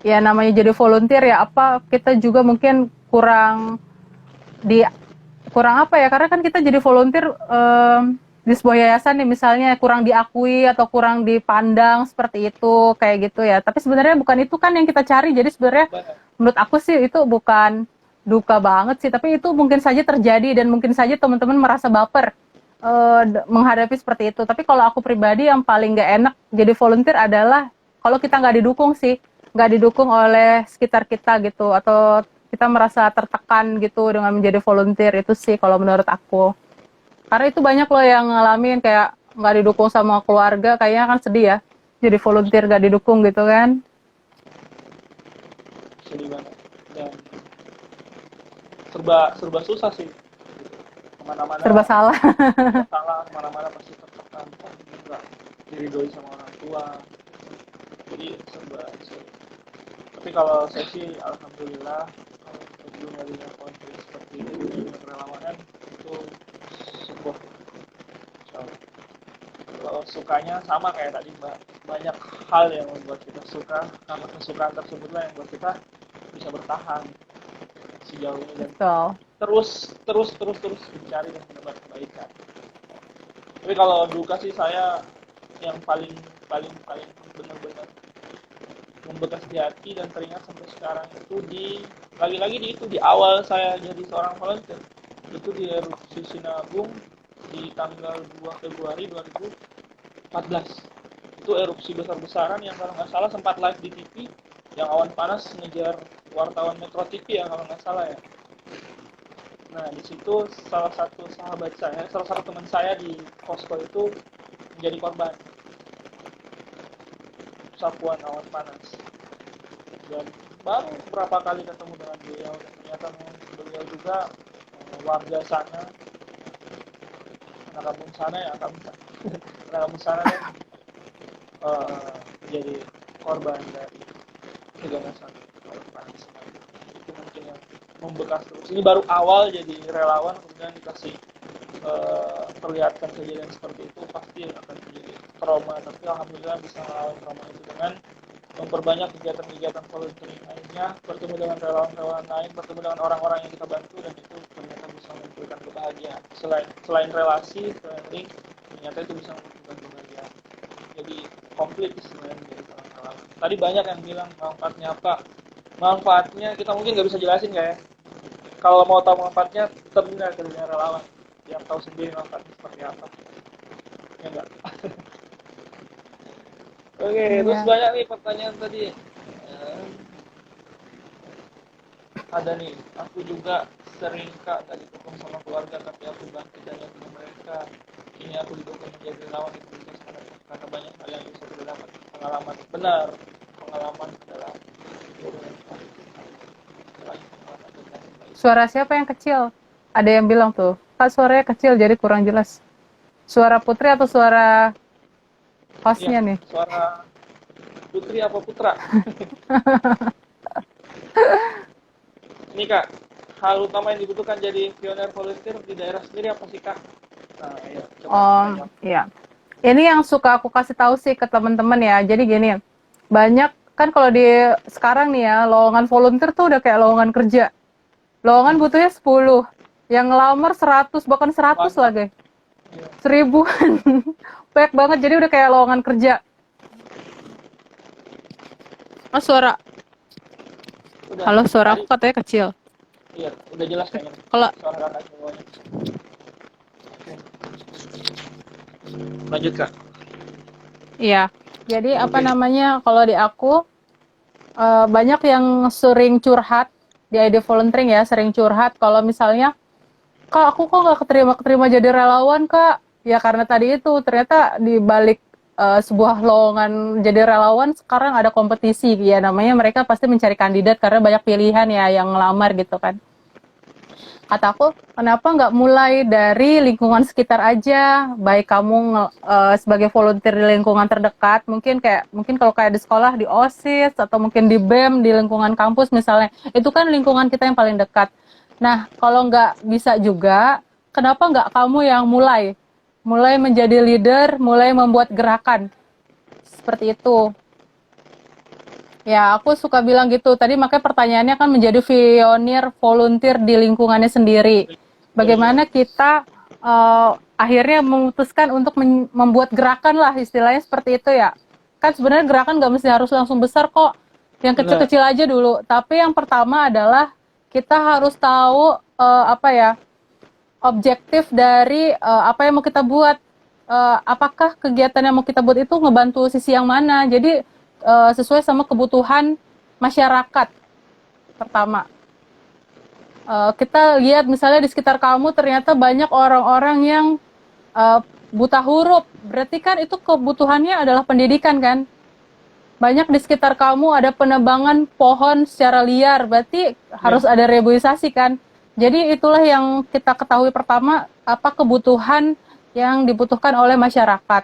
ya namanya jadi volunteer ya kita juga mungkin kurang apa ya, karena kan kita jadi volunteer di sebuah yayasan nih misalnya kurang diakui atau kurang dipandang seperti itu kayak gitu ya. Tapi sebenarnya bukan itu kan yang kita cari. Jadi sebenarnya menurut aku sih itu bukan duka banget sih, tapi itu mungkin saja terjadi dan mungkin saja teman-teman merasa baper menghadapi seperti itu. Tapi kalau aku pribadi yang paling nggak enak jadi volunteer adalah kalau kita nggak didukung sih, nggak didukung oleh sekitar kita gitu, atau kita merasa tertekan gitu dengan menjadi volunteer, itu sih kalau menurut aku. Karena itu banyak loh yang ngalamin kayak nggak didukung sama keluarga, kayaknya kan sedih ya. Jadi volunteer nggak didukung gitu kan. Sedih banget. Dan serba susah sih. Kemana-mana. Serba salah. Kemana-mana pasti tertekan. Nggak diridoi sama orang tua. Jadi serba sulit. Tapi kalau saya sih alhamdulillah dunia volunteer seperti ini, dunia kerelawanan itu sebuah kalau sukanya sama kayak tadi Mbak, banyak hal yang membuat kita suka, karena kesukaan tersebutlah yang membuat kita bisa bertahan sejauh ini dan terus mencari dan menebar kebaikan. Tapi kalau duka sih saya yang paling benar-benar membekas di hati dan teringat sampai sekarang itu di awal saya jadi seorang volunteer, itu di erupsi Sinabung di tanggal 2 Februari 2014. Itu erupsi besar-besaran yang kalau nggak salah sempat live di TV, yang awan panas ngejar wartawan Metro TV ya kalau nggak salah ya. Nah di situ salah satu teman saya di posko itu menjadi korban sapuan awan panas. Dan baru beberapa kali ketemu dengan beliau, dan ternyata beliau juga warga sana, anak kampung sana kan menjadi korban dari keganasan awan panas. Itu mungkin yang membekas terus. Ini baru awal jadi relawan, kemudian dikasih perlihatkan kejadian seperti itu, pasti akan menjadi trauma. Tapi alhamdulillah bisa melawan trauma itu dengan memperbanyak kegiatan-kegiatan volunteering lainnya, bertemu dengan relawan-relawan lain, bertemu dengan orang-orang yang kita bantu, dan itu ternyata bisa memberikan kebahagiaan. Selain relasi, selain link, ternyata itu bisa memberikan kebahagiaan. Jadi komplit sebenarnya menjadi seorang relawan. Tadi banyak yang bilang manfaatnya apa? Manfaatnya kita mungkin nggak bisa jelasin ya. Kalau mau tahu manfaatnya, terjun ke dunia relawan, yang tahu sendiri manfaatnya seperti apa. Ya enggak? Oke, terus banyak nih pertanyaan tadi. Ada nih, aku juga sering Kak tadi dukung sama keluarga, tapi aku bangkit dan yakin mereka. Kini aku didukung menjadi relawan itu karena banyak hal yang bisa kita dapat. Pengalaman adalah Suara siapa yang kecil? Ada yang bilang tuh, Kak suaranya kecil jadi kurang jelas. Suara Putri atau suara hostnya nih? Suara Putri apa Putra? Ini Kak, hal utama yang dibutuhkan jadi pioner volunteer di daerah sendiri apa sih Kak? Nah, ya, coba iya. Ini yang suka aku kasih tahu sih ke teman-teman ya. Jadi gini, banyak kan kalau di sekarang nih ya, lowongan volunteer tuh udah kayak lowongan kerja. Lowongan butuhnya 10, yang ngelamar 100 bahkan 100 lagi. Iya. 1000-an. Banyak banget, jadi udah kayak lowongan kerja. Oh, suara. Udah Halo, suara tadi, aku katanya kecil. iya udah jelas kayaknya Kalau suara kakak semuanya. Oke, lanjut kak. iya. Jadi apa Oke. namanya? Kalau di aku banyak yang sering curhat di ID volunteering ya, sering curhat kalau misalnya, "Kak, aku kok nggak keterima-keterima jadi relawan, Kak?" Ya karena tadi itu, ternyata di balik sebuah lowongan jadi relawan sekarang ada kompetisi ya, namanya mereka pasti mencari kandidat karena banyak pilihan ya yang ngelamar gitu kan. Kata aku, kenapa nggak mulai dari lingkungan sekitar aja, baik kamu sebagai volunteer di lingkungan terdekat, mungkin kalau kayak di sekolah di OSIS atau mungkin di BEM di lingkungan kampus misalnya, itu kan lingkungan kita yang paling dekat. Nah, kalau nggak bisa juga, kenapa nggak kamu yang mulai menjadi leader, mulai membuat gerakan seperti itu. Ya, aku suka bilang gitu. Tadi makanya pertanyaannya kan menjadi pionir volunteer di lingkungannya sendiri. Iya. Bagaimana kita akhirnya memutuskan untuk membuat gerakan lah, istilahnya seperti itu ya. Kan sebenarnya gerakan nggak mesti harus langsung besar kok. Yang Benar. kecil-kecil aja dulu. Tapi yang pertama adalah kita harus tahu apa ya, objektif dari apa yang mau kita buat. Apakah kegiatan yang mau kita buat itu ngebantu sisi yang mana. Jadi sesuai sama kebutuhan masyarakat pertama. Kita lihat misalnya di sekitar kamu ternyata banyak orang-orang yang buta huruf. Berarti kan itu kebutuhannya adalah pendidikan kan. Banyak di sekitar kamu ada penebangan pohon secara liar, berarti Iya. harus ada reboisasi kan. Jadi itulah yang kita ketahui pertama, apa kebutuhan yang dibutuhkan oleh masyarakat.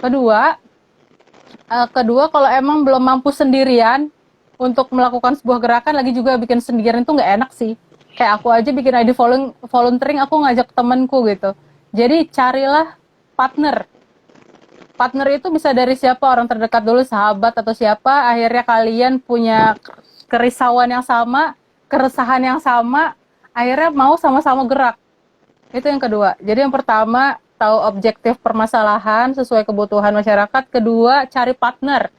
Kedua, kalau emang belum mampu sendirian untuk melakukan sebuah gerakan, lagi juga bikin sendirian itu nggak enak sih. Kayak aku aja bikin ID volunteering, aku ngajak temenku gitu. Jadi carilah partner. Partner itu bisa dari siapa, orang terdekat dulu, sahabat atau siapa, akhirnya kalian punya kerisauan yang sama, keresahan yang sama, akhirnya mau sama-sama gerak. Itu yang kedua. Jadi yang pertama, tahu objektif permasalahan sesuai kebutuhan masyarakat. Kedua, cari partner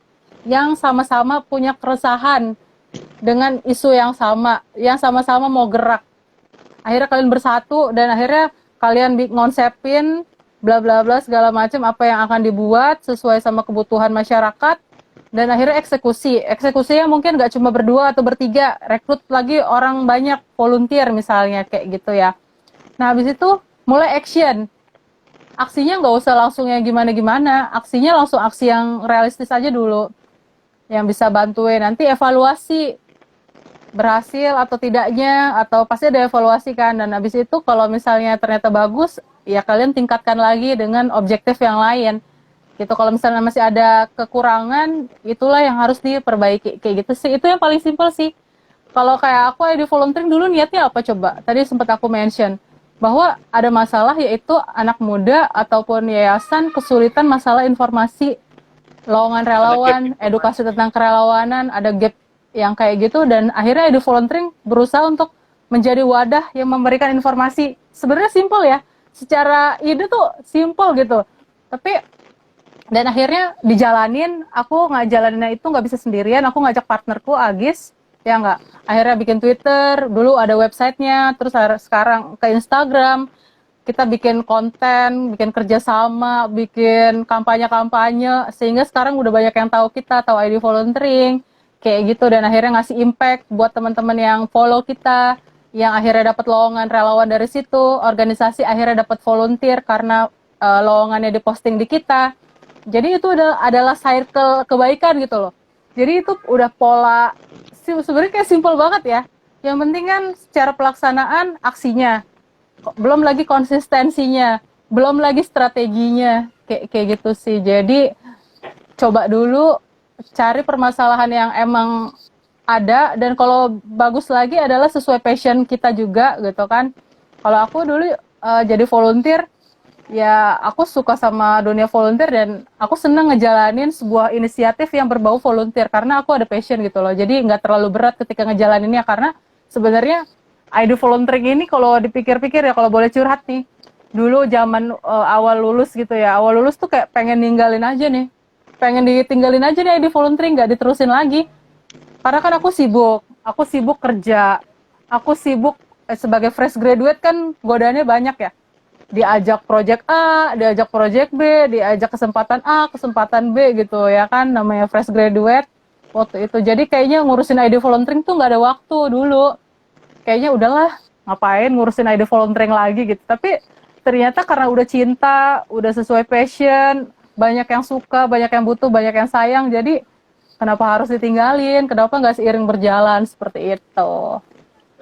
yang sama-sama punya keresahan dengan isu yang sama-sama mau gerak. Akhirnya kalian bersatu dan akhirnya kalian ngonsepin bla bla bla segala macam apa yang akan dibuat sesuai sama kebutuhan masyarakat, dan akhirnya eksekusinya mungkin nggak cuma berdua atau bertiga, rekrut lagi orang banyak volunteer misalnya kayak gitu ya. Nah habis itu mulai action, aksinya nggak usah langsung yang gimana-gimana, aksinya langsung aksi yang realistis aja dulu, yang bisa bantuin. Nanti evaluasi berhasil atau tidaknya, atau pasti ada evaluasi kan. Dan habis itu kalau misalnya ternyata bagus, ya kalian tingkatkan lagi dengan objektif yang lain. Gitu. Kalau misalnya masih ada kekurangan, itulah yang harus diperbaiki. Kayak gitu sih. Itu yang paling simpel sih. Kalau kayak aku di volunteering dulu niatnya apa coba? Tadi sempat aku mention bahwa ada masalah, yaitu anak muda ataupun yayasan kesulitan masalah informasi, lowongan Ada gap relawan, edukasi informasi. tentang kerelawanan, ada gap yang kayak gitu, dan akhirnya Edu Volunteering berusaha untuk menjadi wadah yang memberikan informasi. Sebenarnya simpel ya, secara ide tuh simpel gitu, tapi dan akhirnya dijalanin. Aku nggak jalaninnya itu nggak bisa sendirian, aku ngajak partnerku Agis, ya nggak, akhirnya bikin Twitter, dulu ada websitenya, terus sekarang ke Instagram, kita bikin konten, bikin kerjasama, bikin kampanye-kampanye, sehingga sekarang udah banyak yang tahu kita, tahu ID volunteering, kayak gitu, dan akhirnya ngasih impact buat teman-teman yang follow kita, yang akhirnya dapat lowongan relawan dari situ, organisasi akhirnya dapat volunteer karena lowongannya diposting di kita. Jadi itu adalah circle kebaikan gitu loh. Jadi itu udah pola, sebenarnya kayak simple banget ya. Yang penting kan secara pelaksanaan aksinya, belum lagi konsistensinya, belum lagi strateginya, kayak gitu sih. Jadi coba dulu cari permasalahan yang emang ada, dan kalau bagus lagi adalah sesuai passion kita juga gitu kan. Kalau aku dulu jadi volunteer, ya aku suka sama dunia volunteer dan aku senang ngejalanin sebuah inisiatif yang berbau volunteer karena aku ada passion gitu loh. Jadi nggak terlalu berat ketika ngejalaninnya, karena sebenarnya ID volunteering ini kalau dipikir-pikir ya, kalau boleh curhat nih, dulu zaman awal lulus gitu ya. Awal lulus tuh kayak pengen ninggalin aja nih. Pengen ditinggalin aja nih di volunteering, nggak diterusin lagi. Karena kan aku sibuk kerja, aku sibuk sebagai fresh graduate kan godaannya banyak ya. Diajak project A, diajak project B, diajak kesempatan A, kesempatan B gitu ya kan, namanya fresh graduate waktu itu. Jadi kayaknya ngurusin ID volunteering tuh nggak ada waktu dulu. Kayaknya udahlah, ngapain ngurusin ID volunteering lagi gitu. Tapi ternyata karena udah cinta, udah sesuai passion, banyak yang suka, banyak yang butuh, banyak yang sayang, jadi kenapa harus ditinggalin? Kenapa nggak seiring berjalan seperti itu?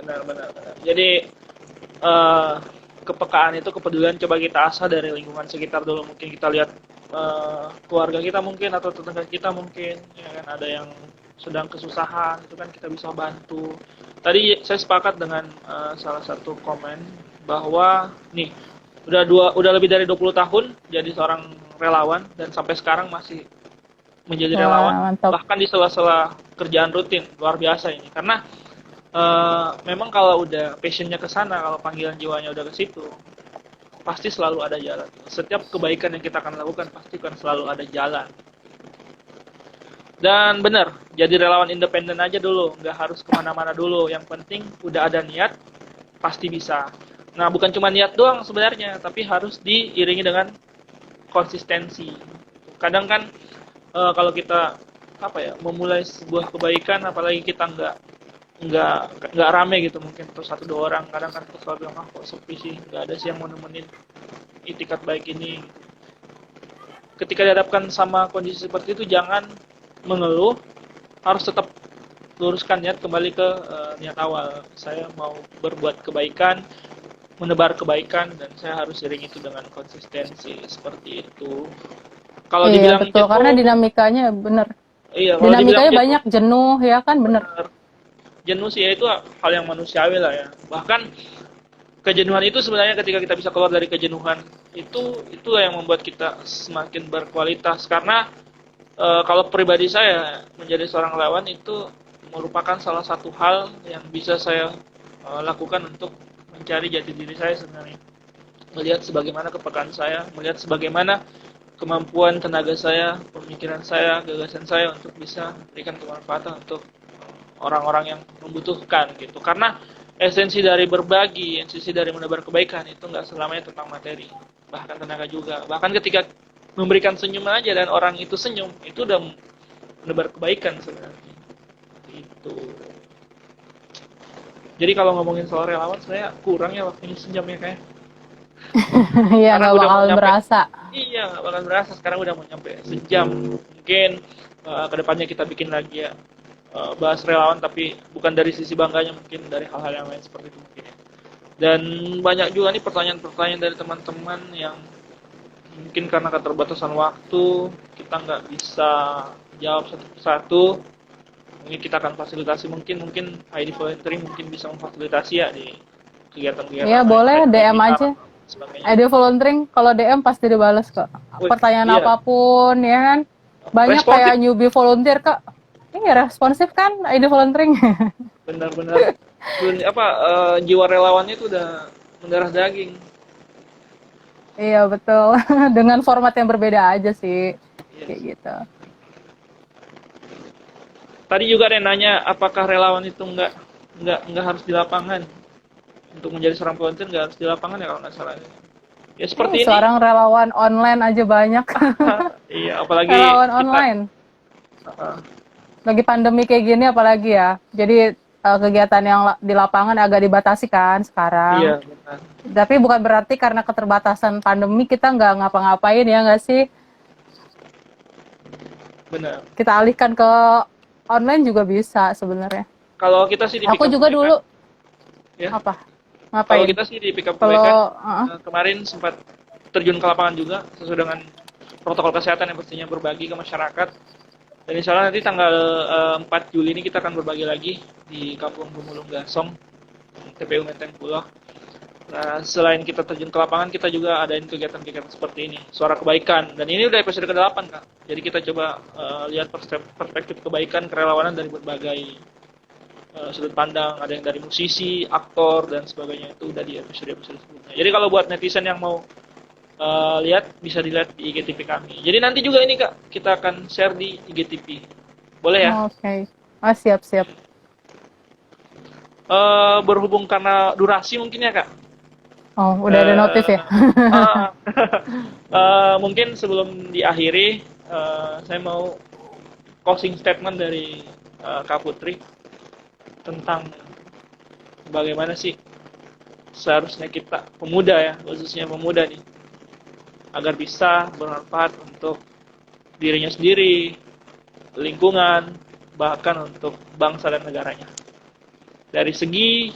Benar, benar, benar. Jadi eh, kepekaan itu, kepedulian coba kita asah dari lingkungan sekitar dulu. Mungkin kita lihat keluarga kita mungkin atau tetangga kita mungkin, ya kan ada yang sedang kesusahan, itu kan kita bisa bantu. Tadi saya sepakat dengan salah satu komen bahwa nih udah lebih dari 20 tahun jadi seorang relawan dan sampai sekarang masih menjadi Wah, relawan, mantap. bahkan di sela-sela kerjaan rutin. Luar biasa ini karena memang kalau udah passionnya ke sana, kalau panggilan jiwanya udah ke situ, pasti selalu ada jalan. Setiap kebaikan yang kita akan lakukan pasti akan selalu ada jalan. Dan benar, jadi relawan independen aja dulu, nggak harus kemana-mana dulu. Yang penting udah ada niat, pasti bisa. Nah, bukan cuma niat doang sebenarnya, tapi harus diiringi dengan konsistensi. Kadang kan kalau kita apa ya memulai sebuah kebaikan, apalagi kita nggak nggak rame gitu mungkin terus satu dua orang, kadang kan kesal bilang kok sepi sih, nggak ada sih yang mau nemenin itikat baik ini. Ketika dihadapkan sama kondisi seperti itu jangan mengeluh, harus tetap luruskan niat kembali ke niat awal. Saya mau berbuat kebaikan, menebar kebaikan, dan saya harus sering itu dengan konsistensi seperti itu. Kalau Iya dibilang betul, karena jenuh, dinamikanya bener. iya kalau dibilang Dinamikanya jenuh banyak, jenuh ya kan, bener. benar. Jenuh sih ya itu hal yang manusiawi lah ya. Bahkan kejenuhan itu sebenarnya ketika kita bisa keluar dari kejenuhan itulah yang membuat kita semakin berkualitas karena kalau pribadi saya menjadi seorang relawan itu merupakan salah satu hal yang bisa saya lakukan untuk mencari jati diri saya sebenarnya, melihat sebagaimana kepekaan saya, melihat sebagaimana kemampuan tenaga saya, pemikiran saya, gagasan saya untuk bisa berikan kemanfaatan untuk orang-orang yang membutuhkan gitu. Karena esensi dari berbagi, esensi dari menebar kebaikan itu nggak selamanya tentang materi, bahkan tenaga juga. Bahkan ketika memberikan senyum aja dan orang itu senyum, itu udah menebar kebaikan sebenarnya. Itu. Jadi kalau ngomongin soal relawan, saya kurang ya waktunya sejam ya kayak. Iya Karena nggak udah mau bakal nyampe. berasa. Iya, nggak bakal berasa. Sekarang udah mau nyampe sejam. Mungkin kedepannya kita bikin lagi ya bahas relawan, tapi bukan dari sisi bangganya, mungkin dari hal-hal yang lain seperti itu mungkin ya. Dan banyak juga nih pertanyaan-pertanyaan dari teman-teman yang mungkin karena keterbatasan waktu kita nggak bisa jawab satu persatu. Mungkin kita akan fasilitasi, mungkin ID Volunteering mungkin bisa memfasilitasi ya di kegiatan-kegiatan Iya lain, boleh, DM webinar aja. atau sebagainya. ID volunteering, kalau DM pasti dibales kok. Wih, Pertanyaan iya, apapun ya kan. Banyak responsif, kayak newbie volunteer kak. Ini responsif kan ID volunteering. benar-benar. Apa jiwa relawannya itu udah mendarah daging. Iya betul. Dengan format yang berbeda aja sih. Kayak Yes. gitu. Tadi juga ada yang nanya apakah relawan itu nggak harus di lapangan, untuk menjadi seorang volunteer nggak harus di lapangan ya kalau nggak salah. Ya seperti ini. Seorang relawan online aja banyak. Iya, apalagi Relawan kita online. uh, Lagi pandemi kayak gini apalagi ya. Jadi kegiatan yang di lapangan agak dibatasi kan iya sekarang. benar. Tapi bukan berarti karena keterbatasan pandemi kita nggak ngapa-ngapain ya nggak sih? Benar. Kita alihkan ke online juga bisa sebenarnya. Kalau kita sih di Aku Pickup juga Kebaikan, dulu ya. apa? Kalau Ngapain? kita sih di Pickup Kebaikan Kalau kemarin sempat terjun ke lapangan juga sesuai dengan protokol kesehatan yang pastinya, berbagi ke masyarakat. Dan insya Allah nanti tanggal 4 Juli ini kita akan berbagi lagi di Kampung Bumulung Gasong, TPU Menteng Pulo. Nah, selain kita terjun ke lapangan, kita juga adain kegiatan-kegiatan seperti ini, Suara Kebaikan. Dan ini udah episode ke-8, Kak. Jadi kita coba lihat perspektif kebaikan, kerelawanan dari berbagai sudut pandang, ada yang dari musisi, aktor dan sebagainya, itu udah di episode-episode sebelumnya. Jadi kalau buat netizen yang mau lihat, bisa dilihat di IGTV kami. Jadi nanti juga ini Kak, kita akan share di IGTV. Boleh ya? Oke. Oh, siap, siap. Berhubung karena durasi mungkin ya Kak. Oh, udah ada notif Eh, ya? ah, mungkin sebelum diakhiri, saya mau closing statement dari Kak Putri tentang bagaimana sih seharusnya kita pemuda ya, khususnya pemuda nih, agar bisa bermanfaat untuk dirinya sendiri, lingkungan, bahkan untuk bangsa dan negaranya. Dari segi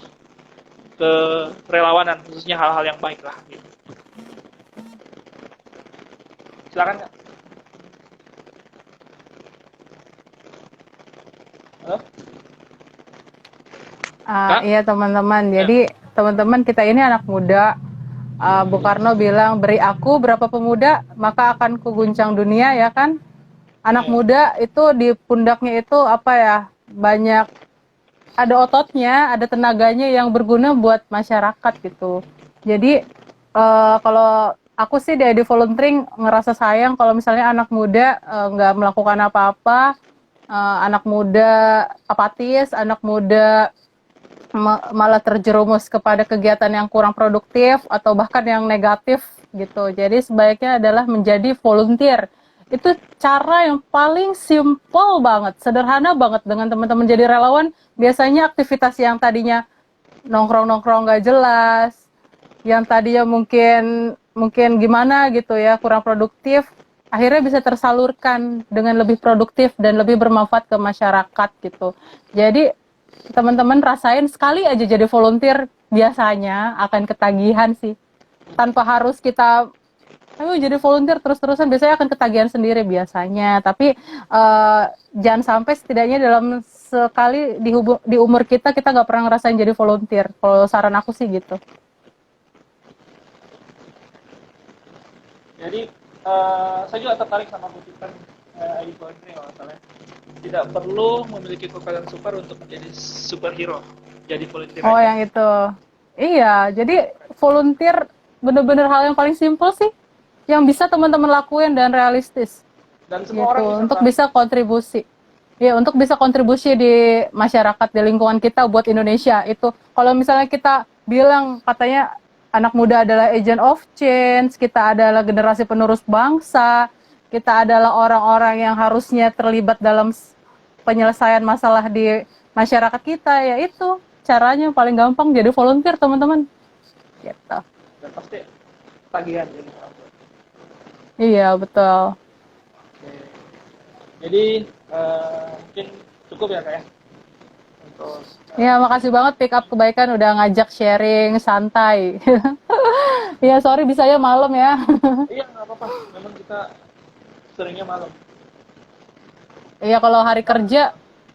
kerelawanan, khususnya hal-hal yang baik lah. Gitu. Silakan Kak. Halo? Kak? Iya teman-teman, Ya. jadi teman-teman kita ini anak muda. Bung Karno bilang, beri aku berapa pemuda, maka akan kuguncang dunia, ya kan? Anak Ya. muda itu di pundaknya itu apa ya, banyak, ada ototnya, ada tenaganya yang berguna buat masyarakat gitu. Jadi kalau aku sih di volunteering ngerasa sayang kalau misalnya anak muda nggak melakukan apa-apa, anak muda apatis, anak muda malah terjerumus kepada kegiatan yang kurang produktif atau bahkan yang negatif gitu. Jadi sebaiknya adalah menjadi volunteer. Itu cara yang paling simple banget, sederhana banget. Dengan teman-teman jadi relawan, biasanya aktivitas yang tadinya nongkrong-nongkrong gak jelas, yang tadinya mungkin mungkin gimana gitu ya, kurang produktif, akhirnya bisa tersalurkan dengan lebih produktif dan lebih bermanfaat ke masyarakat gitu. Jadi teman-teman rasain sekali aja jadi volunteer, biasanya akan ketagihan sih. Tanpa harus kita ayo jadi volunteer terus-terusan, biasanya akan ketagihan sendiri biasanya. Tapi jangan sampai setidaknya dalam sekali di umur kita nggak pernah ngerasain jadi volunteer. Kalau saran aku sih gitu. Jadi saya juga tertarik sama kutipan ID Volunteering kalau salah. Tidak perlu memiliki kekuatan super untuk menjadi superhero. Jadi volunteer Oh, aja. yang itu. Iya, jadi volunteer bener-bener hal yang paling simpel sih, yang bisa teman-teman lakuin dan realistis. Dan semua Gitu, orang bisa untuk melakukan. bisa kontribusi. Ya, untuk bisa kontribusi di masyarakat, di lingkungan kita buat Indonesia. Itu kalau misalnya kita bilang katanya anak muda adalah agent of change, kita adalah generasi penerus bangsa, kita adalah orang-orang yang harusnya terlibat dalam penyelesaian masalah di masyarakat kita, ya itu caranya paling gampang jadi volunteer, teman-teman. Gitu. Dan pasti tagihan jadi orang. Iya, betul. Oke. Jadi mungkin cukup ya Kak ya untuk Ya, makasih banget Pick Up Kebaikan udah ngajak sharing santai. Ya, sorry bisanya malam ya. iya nggak apa-apa. Memang kita seringnya malam. Iya, kalau hari kerja,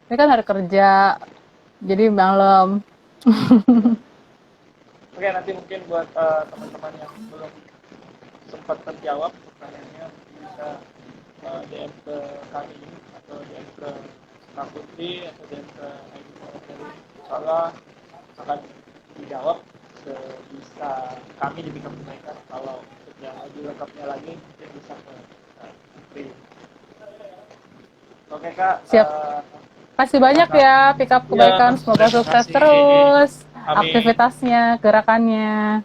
ini kan hari kerja, jadi malam. Oke, nanti mungkin buat teman-teman yang belum sempat terjawab pertanyaannya bisa DM ke kami atau DM ke Kak Putri atau DM ke ID dari salah akan dijawab sebisa kami di Bikap Kebaikan. Kalau untuk yang lebih lengkapnya lagi mungkin bisa ke Putri. Oke Kak, Siap. Kasih banyak ya Pick Up ya, Kebaikan, semoga terima sukses kasih. terus Amin. aktivitasnya, gerakannya.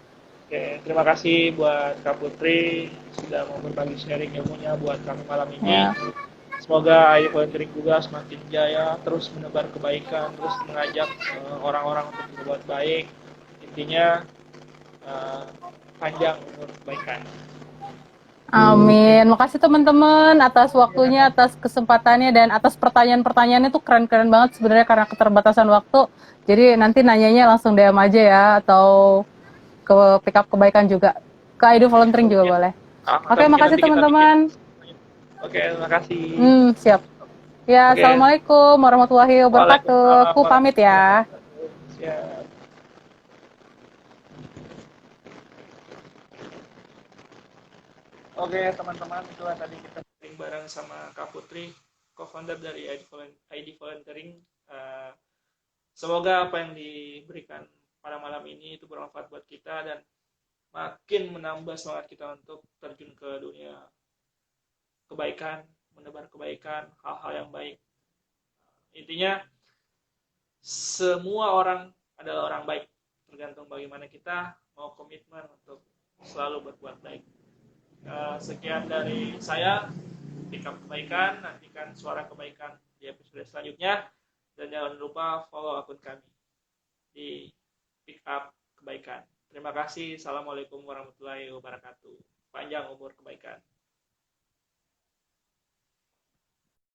Oke, terima kasih buat Kak Putri sudah mau berbagi sharing ilmunya buat kami malam ini. Ya. Semoga ID Volunteering juga semakin jaya, terus menebar kebaikan, terus mengajak orang-orang untuk berbuat baik. Intinya panjang umur kebaikan. Amin. Makasih teman-teman atas waktunya, atas kesempatannya, dan atas pertanyaan-pertanyaannya tuh keren-keren banget sebenarnya karena keterbatasan waktu. Jadi nanti nanyanya langsung DM aja ya, atau ke Pick Up Kebaikan juga. Ke ID Volunteering juga Mungkin, boleh. atau Oke, mungkin makasih nanti kita bikin. teman-teman. Oke, terima kasih. Siap. Ya, Oke, Assalamualaikum warahmatullahi wabarakatuh. waalaikumsalam Aku pamit warahmatullahi ya. wabarakatuh. Siap. Oke, teman-teman, itulah tadi kita sharing bareng sama Kak Putri, co-founder dari ID Volunteering. Semoga apa yang diberikan pada malam ini itu bermanfaat buat kita dan makin menambah semangat kita untuk terjun ke dunia kebaikan, menebar kebaikan, hal-hal yang baik. Intinya semua orang adalah orang baik, tergantung bagaimana kita mau komitmen untuk selalu berbuat baik. Sekian dari saya, Pick Up Kebaikan. Nantikan suara kebaikan di episode selanjutnya dan jangan lupa follow akun kami di Pick Up Kebaikan. Terima kasih. Assalamualaikum warahmatullahi wabarakatuh. Panjang umur kebaikan.